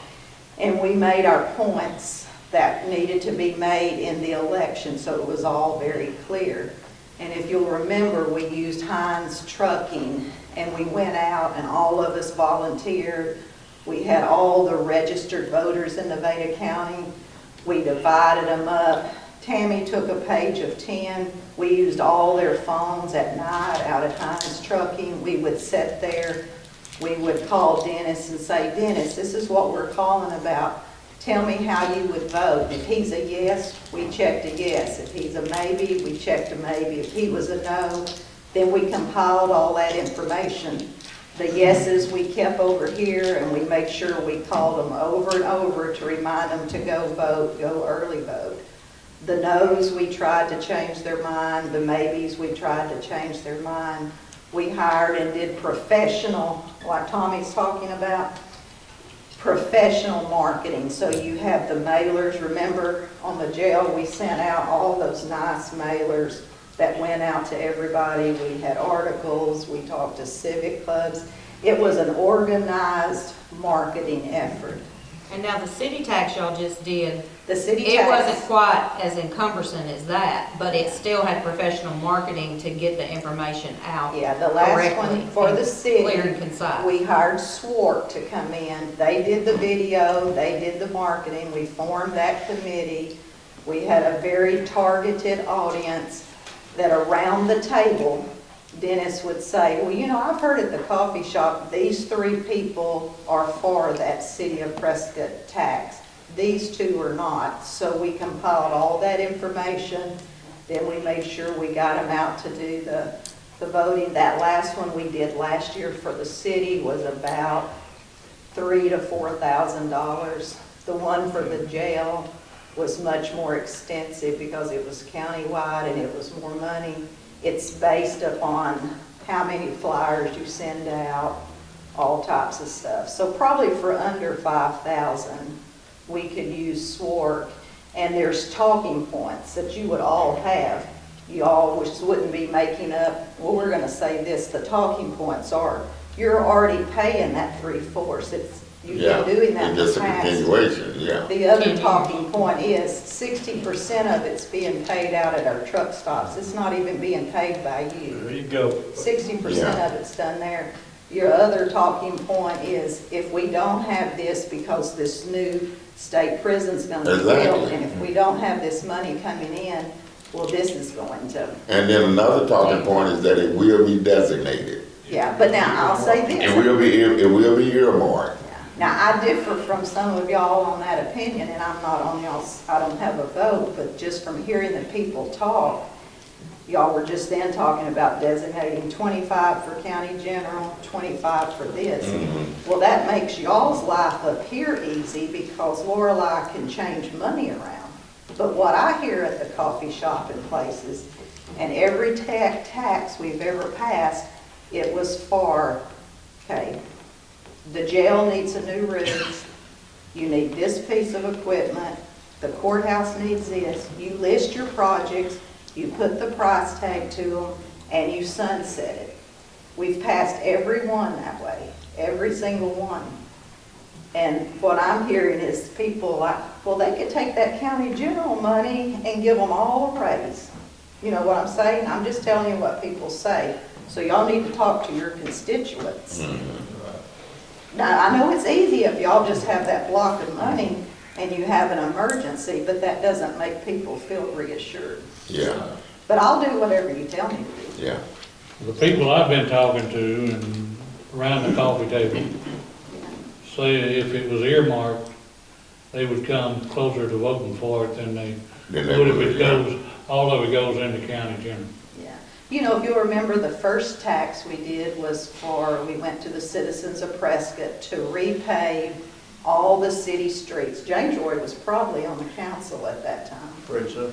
And we made our points that needed to be made in the election, so it was all very clear. And if you'll remember, we used Heinz Trucking, and we went out and all of us volunteered. We had all the registered voters in Nevada County. We divided them up, Tammy took a page of 10. We used all their phones at night out at Hines Trucking. We would sit there. We would call Dennis and say, Dennis, this is what we're calling about. Tell me how you would vote. If he's a yes, we checked a yes. If he's a maybe, we checked a maybe. If he was a no, then we compiled all that information. The yeses we kept over here, and we make sure we called them over and over to remind them to go vote, go early vote. The no's, we tried to change their mind. The maybes, we tried to change their mind. We hired and did professional, like Tommy's talking about, professional marketing. So you have the mailers. Remember on the jail, we sent out all those nice mailers that went out to everybody. We had articles, we talked to civic clubs. It was an organized marketing effort. And now the city tax y'all just did, The city it tax, wasn't quite as encumbersome as that, but it still had professional marketing to get the information out. yeah, the last correctly one for the and city, clear and concise. we hired Swart to come in. They did the video, they did the marketing, we formed that committee. We had a very targeted audience that around the table, Dennis would say, well, you know, I've heard at the coffee shop, these 3 people are for that City of Prescott tax. These 2 are not. So we compiled all that information. Then we made sure we got them out to do the voting. That last one we did last year for the city was about $3,000 to $4,000. The one for the jail was much more extensive because it was countywide and it was more money. It's based upon how many flyers you send out, all types of stuff. So probably for under 5,000, we could use SWORD. And there's talking points that you would all have. You all just wouldn't be making up, well, we're gonna say this. The talking points are, you're already paying that 3/4. You've been doing that in the It's just a past. continuation, yeah. The other talking point is 60% of it's being paid out at our truck stops. It's not even being paid by you. There you go. 60% of it's done there. Your other talking point is if we don't have this because this new state prison's gonna be built, Exactly. and if we don't have this money coming in, well, this is going to. And then another talking point is that it will be designated. Yeah, but now I'll say this. It will be earmarked. Now, I differ from some of y'all on that opinion, and I'm not on y'all's, I don't have a vote, but just from hearing the people talk, y'all were just then talking about designating 25 for county general, 25 for this. Well, that makes y'all's life up here easy because Lorelei can change money around. But what I hear at the coffee shop and places, and every tax we've ever passed, it was for, okay, the jail needs a new roof, you need this piece of equipment, the courthouse needs this. You list your projects, you put the price tag to them, and you sunset it. We've passed every one that way, every single one. And what I'm hearing is people like, well, they could take that county general money and give them all a raise. You know what I'm saying? I'm just telling you what people say. So y'all need to talk to your constituents. Now, I know it's easy if y'all just have that block of money and you have an emergency, but that doesn't make people feel reassured. Yeah, But I'll do whatever you tell me to do. yeah. The people I've been talking to and around the coffee table say if it was earmarked, they would come closer to voting for it than they Then they would if would, it yeah. goes, all of it goes into county general. Yeah. You know, if you'll remember, the first tax we did was we went to the citizens of Prescott to repave all the city streets. James Roy was probably on the council at that time. Afraid so.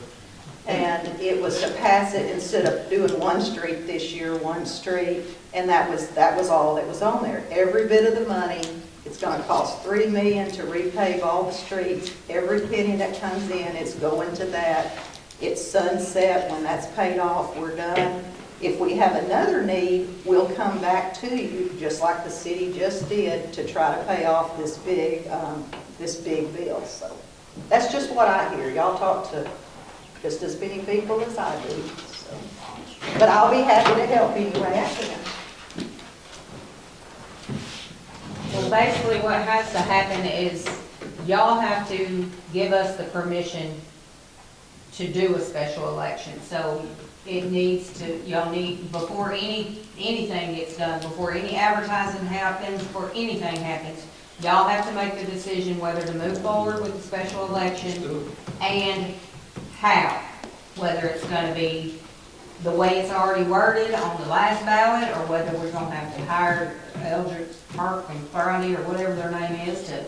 And it was to pass it instead of doing one street this year, one street, and that was all that was on there. Every bit of the money, it's gonna cost $3 million to repave all the streets. Every penny that comes in is going to that. It's sunset. When that's paid off, we're done. If we have another need, we'll come back to you, just like the city just did, to try to pay off this big bill. So that's just what I hear. Y'all talk to just as many people as I do. So. But I'll be happy to help any way I can. Well, basically what has to happen is y'all have to give us the permission to do a special election. So it needs to, y'all need, before anything gets done, before any advertising happens, before anything happens, y'all have to make the decision whether to move forward with the special election and how. Whether it's gonna be the way it's already worded on the last ballot, or whether we're gonna have to hire Eldridge Park and Friday, or whatever their name is, to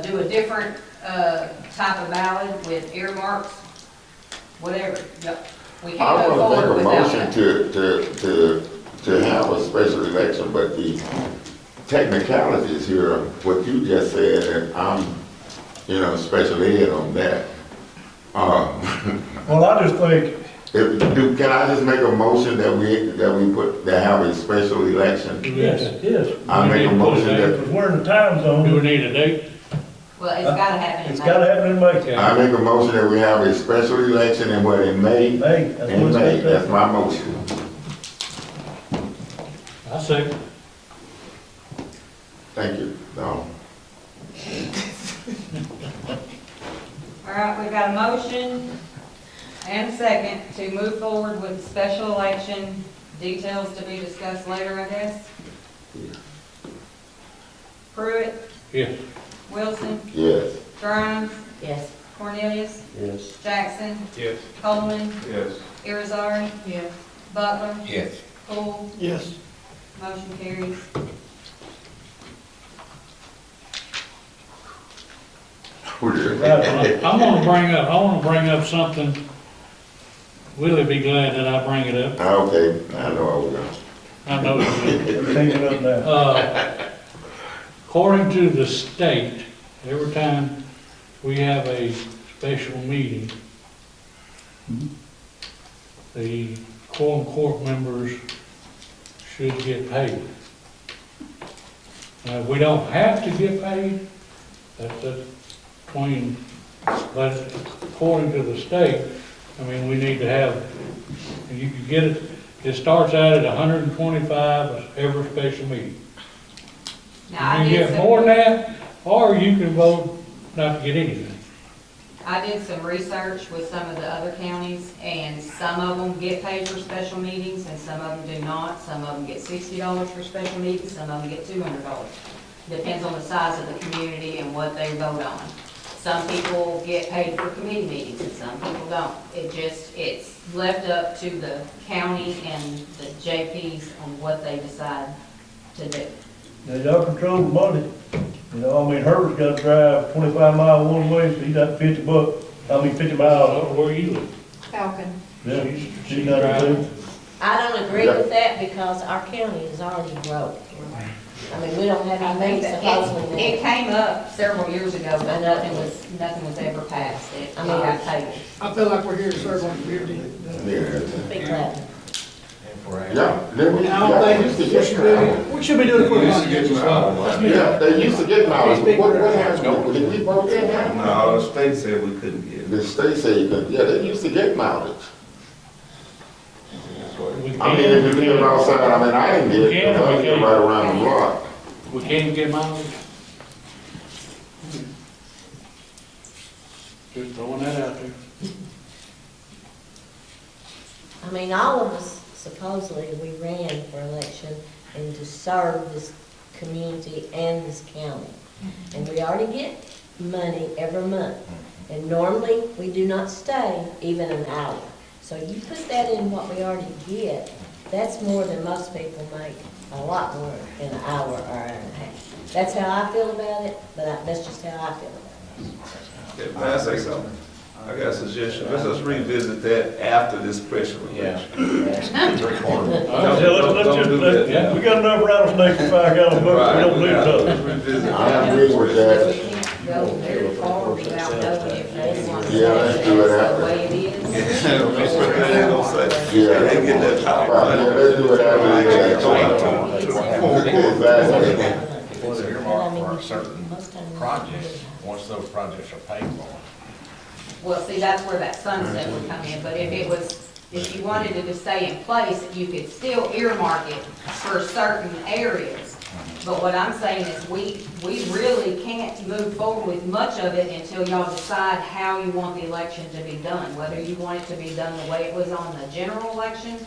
do a different type of ballot with earmarks, whatever. Yep. We I can't move want to forward make a without motion that. to have a special election, but the technicalities here, what you just said, and I'm, special ed on that. Well, I just think, Can I just make a motion that we have a special election? yes, I make a motion that, because we're in the time Do we zone, need a date? Well, it's gotta happen in it's May. gotta happen in May. Okay. I make a motion that we have a special election in May? May, that's what In it's May, gonna that's take. my motion. I second. Thank you, no. All right, we've got a motion and a second to move forward with the special election. Details to be discussed later, I guess. Pruitt, Yes. Wilson, Yes. Grimes, Yes. Cornelius, Yes. Jackson, Yes. Coleman, Yes. Irizarry, Yes. Butler, Yes. Poole, Yes. motion carries. I wanna bring up something. Willie'll be glad that I bring it up. Okay, I know I will. I know you will. We're taking it up now. According to the state, every time we have a special meeting, the Quorum Court members should get paid. Now, we don't have to get paid, that's between, but according to the state, I mean, we need to have, you can get it, it starts out at 125 every special meeting. Now, You can get more than that, or you can vote not to get anything. I did some research with some of the other counties, and some of them get paid for special meetings, and some of them do not. Some of them get $60 for special meetings, some of them get $200. Depends on the size of the community and what they vote on. Some people get paid for committee meetings, and some people don't. It's left up to the county and the JPs on what they decide to do. Now, y'all control the money. Herbert's gotta drive 25 miles one way, so he got $50. 50 miles. Where you live? Falcon. Yeah, she's got it too. I don't agree with that because our county is already broke. I mean, we don't have I any think money that supposedly it now. came up several years ago, but nothing was ever passed. It got tabled. I feel like we're here to serve our community. Be glad. Yeah, then we, I don't think used to get we should be doing it for the Used to get money. Yeah, they used to get mileage, but what happened? Did we vote that down? No, the state said we couldn't get it. The state said, yeah, they used to get mileage. We I mean, if you live outside, I didn't get it, Yeah, because I we live can. right around the block. We can't get mileage? Just throwing that out there. I mean, all of us supposedly, we ran for election and to serve this community and this county. And we already get money every month. And normally, we do not stay even an hour. So you put that in what we already get, that's more than most people make, a lot more in an hour or hour and a half. That's how I feel about it, but that's just how I feel about it. May I say something? I got a suggestion. Let's just revisit that after this special election. Yeah, let's we got enough rattlesnakes to 5 gallon bucket, we don't need another. Let's revisit I that. agree with We that. can't go very far without knowing if they want to Yeah, let's say do it that's after. the way it is. That's what they ain't gonna say. Yeah. They ain't get that power. Right, yeah, let's do it after. Exactly. It's earmarked for a certain project, once those projects are paid for. Well, see, that's where that sunset would come in, but if you wanted it to stay in place, you could still earmark it for certain areas. But what I'm saying is we really can't move forward with much of it until y'all decide how you want the election to be done. Whether you want it to be done the way it was on the general election,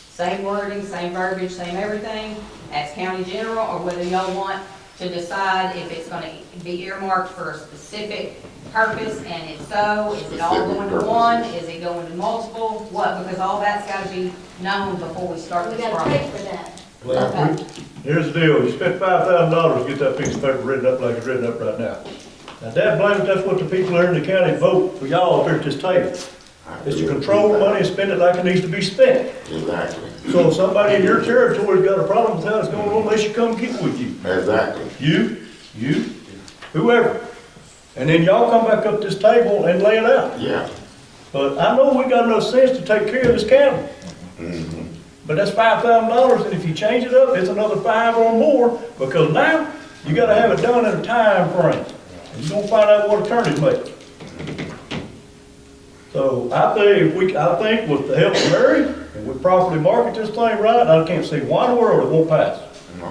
same wording, same verbiage, same everything, as county general, or whether y'all want to decide if it's gonna be earmarked for a specific purpose, and if so, is it all going to one, is it going to multiple, what? Because all that's gotta be known before we start We this gotta pay process. for that. Okay. Here's the deal, you spent $5,000 to get that piece of paper written up like it's written up right now. Now, dad blame it, that's what the people here in the county vote for y'all up here at this table. Is to control the money and spend it like it needs to be spent. Exactly. So if somebody in your territory's got a problem with how it's going on, they should come get with you. Exactly. You, whoever. And then y'all come back up this table and lay it out. Yeah. But I know we got enough sense to take care of this county. But that's $5,000, and if you change it up, it's another 5 or more, because now you gotta have it done in a time frame. And you're gonna find out what attorneys make. So I think with the help of Mary, and we properly market this thing right, I can't see why in the world it won't pass.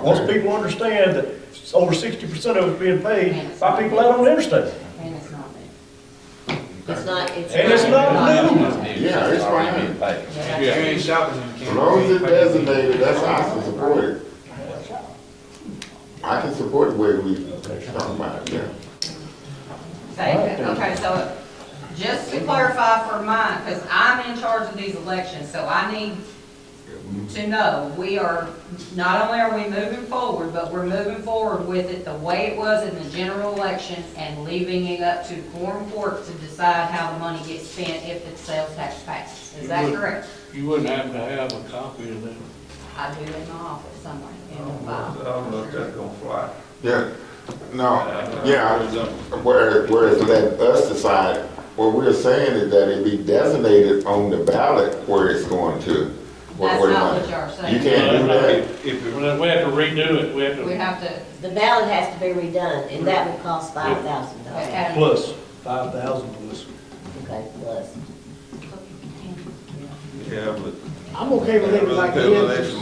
Once people understand that over 60% of it's being paid by people out on the interstate. And it's not there. It's not, it's. And it's not new. Yeah, it's fine. If you ain't shopping, you can't. As long as it's designated, that's how I can support it. I can support the way we talk about it, yeah. Okay, so just to clarify for mine, because I'm in charge of these elections, so I need to know, we are, not only are we moving forward, but we're moving forward with it the way it was in the general election and leaving it up to Quorum Court to decide how the money gets spent if the sales tax passes. Is that correct? You wouldn't happen to have a copy of that? I do in my office somewhere in the file. I don't know if that's gonna fly. Yeah, no, yeah, whereas let us decide, what we're saying is that it be designated on the ballot where it's going to. That's where the not money- what y'all are saying. You can't do that. Well, we have to redo it, we have to. We have to, The ballot has to be redone, and that will cost $5,000. add Plus 5,000 plus. Okay, plus. Yeah, but. I'm okay with it like it is.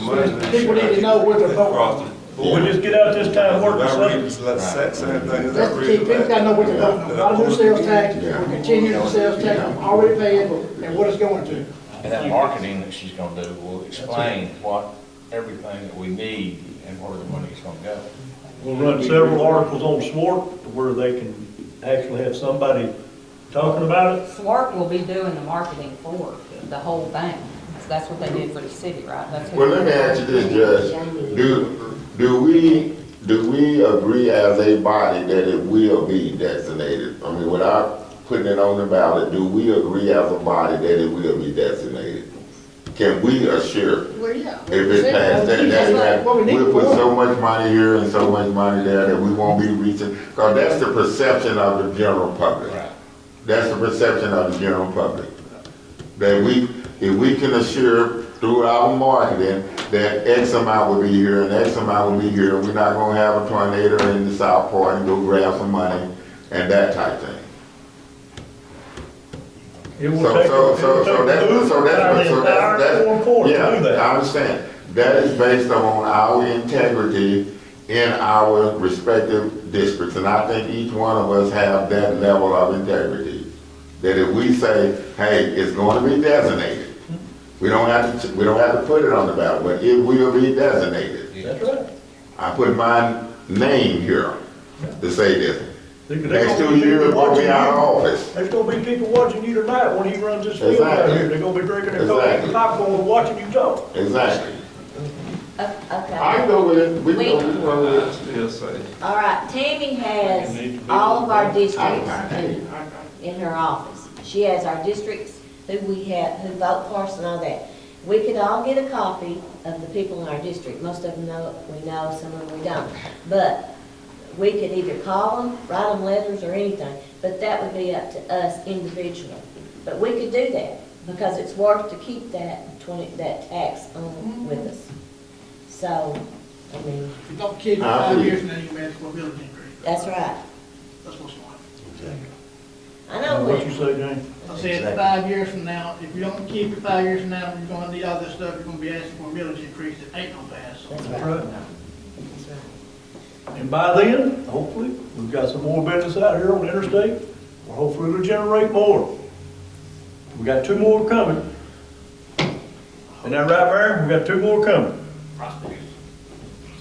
People need to know what they're voting on. Well, we just get out this time, work this up. That's the key, people gotta know what they're voting on. Not a new sales tax, we're continuing the sales tax, I'm already paying, and what it's going to. And that marketing that she's gonna do will explain what, everything that we need and where the money's gonna go. We'll run several articles on SWART where they can actually have somebody talking about it. SWART will be doing the marketing for the whole thing. That's what they did for the city, right? That's who- Well, let me ask you this, Judge, do we agree as a body that it will be designated? I mean, without putting it on the ballot, do we agree as a body that it will be designated? Can we assure? Well, yeah. If it passed, that we'll put so much money here and so much money there that we won't be reaching, because that's the perception of the general public. That's the perception of the general public. That if we can assure through our marketing that X amount will be here and X amount will be here, we're not gonna have a tornado in the South Part and go grab some money and that type thing. It will take Yeah, I understand. That is based on our integrity in our respective districts, and I think each one of us have that level of integrity. That if we say, hey, it's going to be designated, we don't have to put it on the ballot, but it will be designated. That's right. I put my name here to say this. Next Next 2 years, we'll be out of office. There's gonna be people watching you tonight when he runs this field out Exactly. here. They're gonna be drinking their coffee Exactly. and popcorn, watching you talk. Exactly. I Okay. can go with it. We can go with it. Still say. All right, Tammy has all of our districts in her office. She has our districts, who we have, who vote for us and all that. We could all get a copy of the people in our district. Most of them know, we know, some of them we don't. But we could either call them, write them letters or anything, but that would be up to us individually. But we could do that because it's worth to keep that that tax on with us. So, I mean, If you don't keep it 5 years, then you may ask for a village increase. that's right. That's what's going on. I know What you when, say, James? I said 5 years from now, if you don't keep it 5 years from now, you're gonna need all this stuff, you're gonna be asking for a village increase that ain't gonna pass. that's That's right. right. That's right. And by then, hopefully, we've got some more business out here on the interstate. Well, hopefully it'll generate more. We got 2 more coming. Isn't that right, Mayor? We got 2 more coming.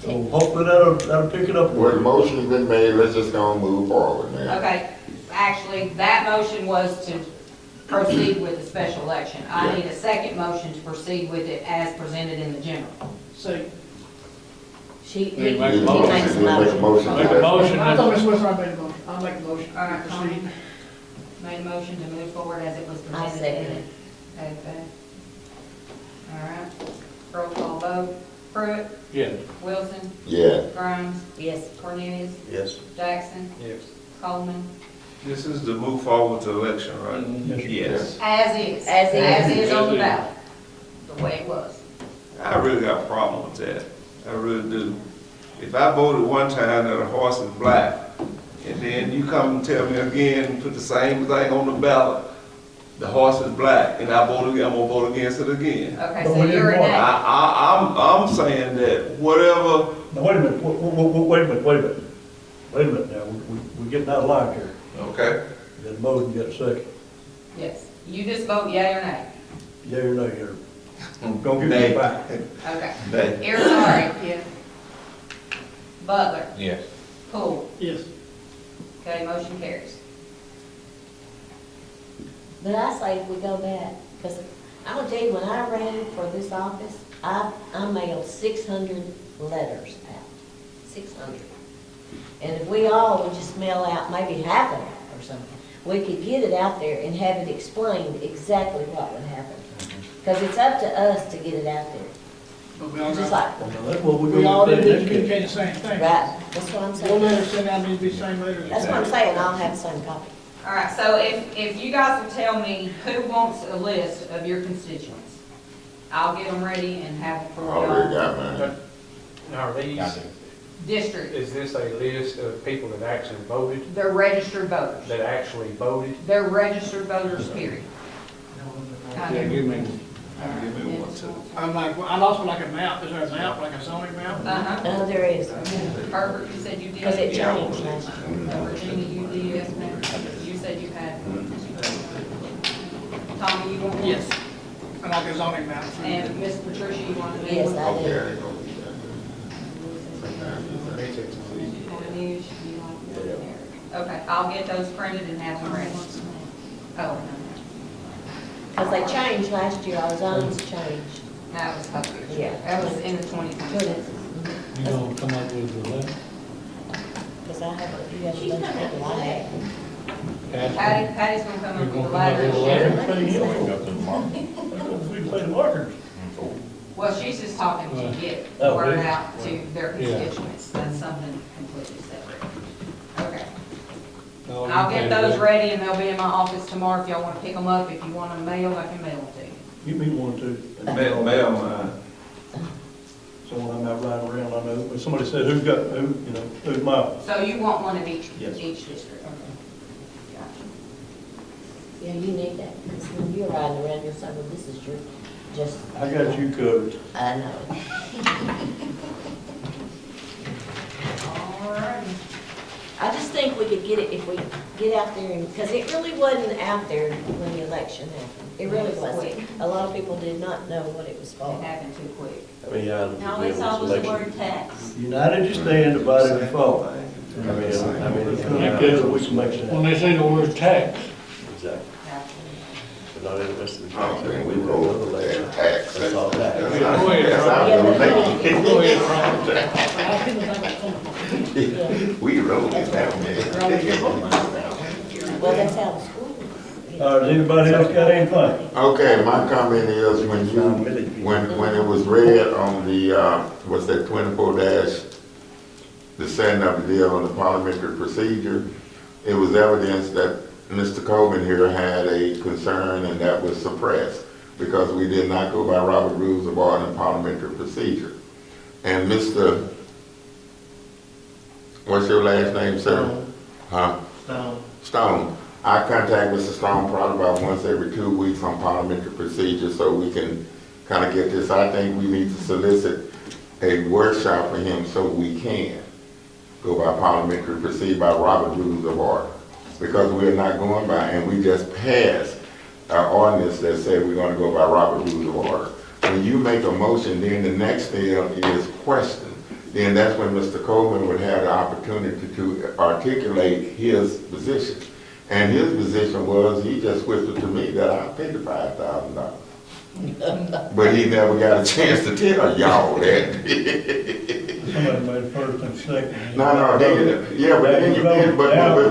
So hopefully that'll pick it up. Well, the motion's been made, let's just go and move forward now. Okay, actually, that motion was to proceed with the special election. I need a second motion to proceed with it as presented in the general. See, She, They he make a You motion. makes a make a motion. motion. Make a motion. I thought Ms. Wilson made a motion, I'll make a motion. All right, Proceed. Tommy made a motion to move forward as it was I presented. second it. Okay. All right, roll call vote. Pruitt, Yeah. Wilson, Yeah. Grimes, Yes. Cornelius, Yes. Jackson, Yes. Coleman, This is to move forward to election, right? Yes. as is. As is. As is on the As is. ballot, the way it was. I really got a problem with that. I really do. If I voted one time that a horse is black, and then you come and tell me again, and put the same thing on the ballot, the horse is black, and I'm gonna vote against it again. Okay, But so we you're a didn't want- nay. I'm saying that whatever, Now, wait a minute, wait a minute. Wait a minute now, we're getting out of line here. okay? Get a motion, get a second. Yes, you just vote yea or nay. Yea or nay here? Gonna give Nay. it back. Okay. Nay. Irizarry. Yes. Butler. Yes. Poole. Yes. Okay, motion carries. But I say if we go back, because I'm gonna tell you, when I ran for this office, I mailed 600 letters out, 600. And if we all would just mail out maybe half of it or something, we could get it out there and have it explained exactly what would happen. Because it's up to us to get it out there, But we all just got, like, Well, now, that's what we're we all gonna need do to next week. communicate the same thing. right, that's what I'm Your saying. letter sent out needs to be the same letter. That's what I'm saying, I'll have the same copy. All right, so if you guys will tell me who wants a list of your constituents, I'll get them ready and have them for Already y'all. got mine. Now, are these, District, is this a list of people that actually voted, they're registered voters. that actually voted? They're registered voters, period. Yeah, give me. Give me one, too. I'm like, well, I lost like a map, is there a map, like a zoning map? Uh-huh. No, there is, Herbert, you said you did. because it changed last year. Virginia, you did, yes, ma'am. You said you had. Tommy, you want one? Yes. And like a zoning map. And Miss Patricia, you want to do Yes, one? I Okay, do. they gonna be Cornelius, you want one? Okay, I'll get those printed and have them ready. Oh, Because they changed last year, our zones changed. that was a couple years ago. Yeah. That was in the 2020. You gonna come up with the list? Because I have, you have a bunch of people I have. Patty's gonna come up with You a gonna come up with a letter. letter? Pay him. Go to the market. We play the markers. Well, she's just talking to get Oh, word really? out to their Yeah. constituents. That's something completely separate. Okay. No, you I'll get can't those do it. ready and they'll be in my office tomorrow if y'all wanna pick them up. If you want them mailed, I can mail them to you. Give me one too. Mail mine. So when I'm out riding around, I know, when somebody said, who's got, who's mine? So you want one of each, Yes. each district? Okay. Gotcha. Yeah, you need that, because when you're riding around, you're saying, well, this is your, just, I got you covered. I know. All righty. I just think we could get it, if we get out there, and because it really wasn't out there when the election happened. It really wasn't. A lot of people did not know what it was for. It happened too quick. All they saw was the word tax. United you stand, divided you fall. I mean, if it comes together, we can make it When happen. they say the word tax, Exactly. Absolutely. But not in the rest of the I don't country. think we voted that tax. That's all that. go ahead, That's Ron. how we make it. Go ahead, Ron. A lot of people think that's something. We wrote it down Well, that's how the school. Does anybody else got anything? Okay, my comment is when it was read on the, what's that, 24 dash, the setting up the deal on the parliamentary procedure, it was evidence that Mr. Coleman here had a concern and that was suppressed because we did not go by Robert Rules of Order and parliamentary procedure. And Mr., what's your last name, sir? Huh? Stone. I contact Mr. Stone probably about once every 2 weeks on parliamentary procedure so we can kind of get this. I think we need to solicit a workshop for him so we can. go by parliamentary, proceed by Robert Rules of Order. Because we're not going by, and we just passed our ordinance that said we're gonna go by Robert Rules of Order. When you make a motion, then the next step is question. Then that's when Mr. Coleman would have the opportunity to articulate his position. And his position was, he just whispered to me that I'll pay the $5,000. But he never got a chance to tell y'all that. Somebody made first and second. No,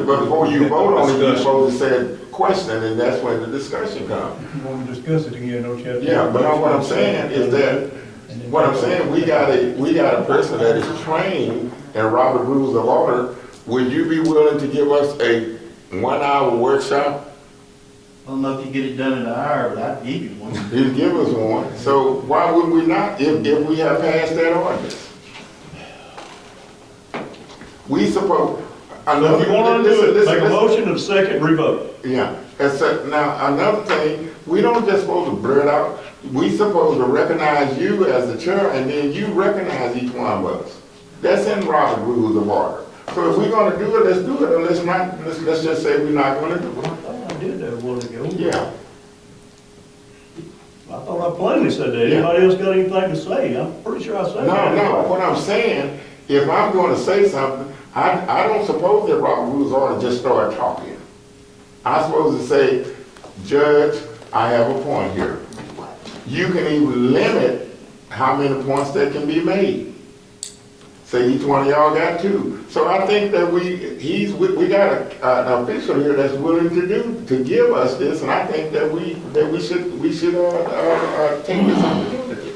but before you vote on it, you're supposed to say question, and that's when the discussion comes. If you want to discuss it again, don't you have to? Yeah, but what I'm saying is that, we got a person that is trained in Robert Rules of Order. Would you be willing to give us a 1-hour workshop? I don't know if you get it done in an hour, but I'd give you one. He'd give us one. So why would we not if we have passed that ordinance? We suppose, So if you want to do it, make a motion and a second, revote. Yeah, now, another thing, we don't just supposed to blurt out, we supposed to recognize you as the chair, and then you recognize each one of us. That's in Robert Rules of Order. So if we're gonna do it, let's do it, or let's just say we're not gonna do it. I thought I did that a while ago. Yeah. I thought I plainly said that. Anybody else got anything to say? I'm pretty sure I said that. No, what I'm saying, if I'm gonna say something, I don't suppose that Robert Rules of Order just start talking. I'm supposed to say, Judge, I have a point here. You can even limit how many points that can be made. Say each one of y'all got 2. So I think that we got an official here that's willing to give us this, and I think that we should take this opportunity.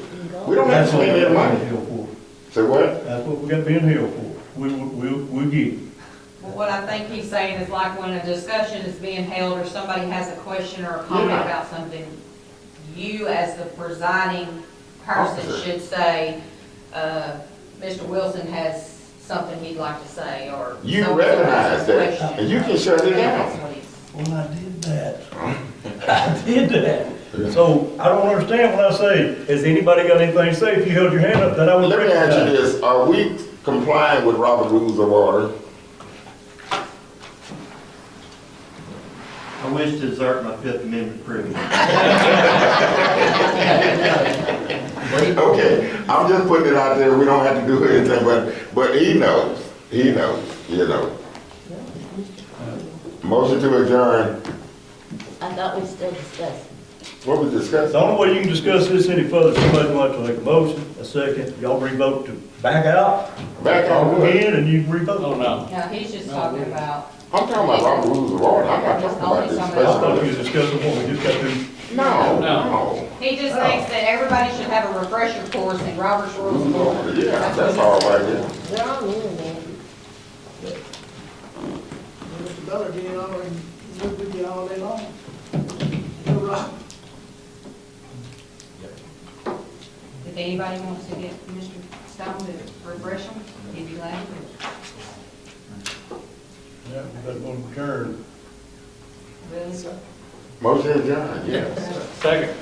We don't have to spend any money. Say what? That's what we got being held for. We'll get it. Well, what I think he's saying is like when a discussion is being held or somebody has a question or a comment about something, you as the presiding person should say, Mr. Wilson has something he'd like to say, or. You recognize that, and you can shut it down. Well, I did that. I did that. So I don't understand when I say, has anybody got anything to say? If you held your hand up, that I would Let me recognize. ask you this, are we complying with Robert Rules of Order? I wish to exert my Fifth Amendment privilege. Okay, I'm just putting it out there, we don't have to do anything, but he knows, you know. Motion to adjourn, I thought we still discussed. what we discussed? The only way you can discuss this any further, somebody's going to have to make a motion, a second, y'all revote to back out. Back Y'all on go what? in and you revote. Oh, no. No, he's just talking about, I'm talking about Robert Rules of Order, I'm not talking about this I special. thought you was discussing what we just got through. No. he just thinks that everybody should have a refresher course in Robert's Rules of Order. Yeah, that's all right there. They're on the internet. Mr. Bella did already live with you all day long. You're right. If anybody wants to get Mr. Stone to refresh them, he'd be glad to. Yeah, that's going to adjourn. Really? Motion adjourned, yes. Second.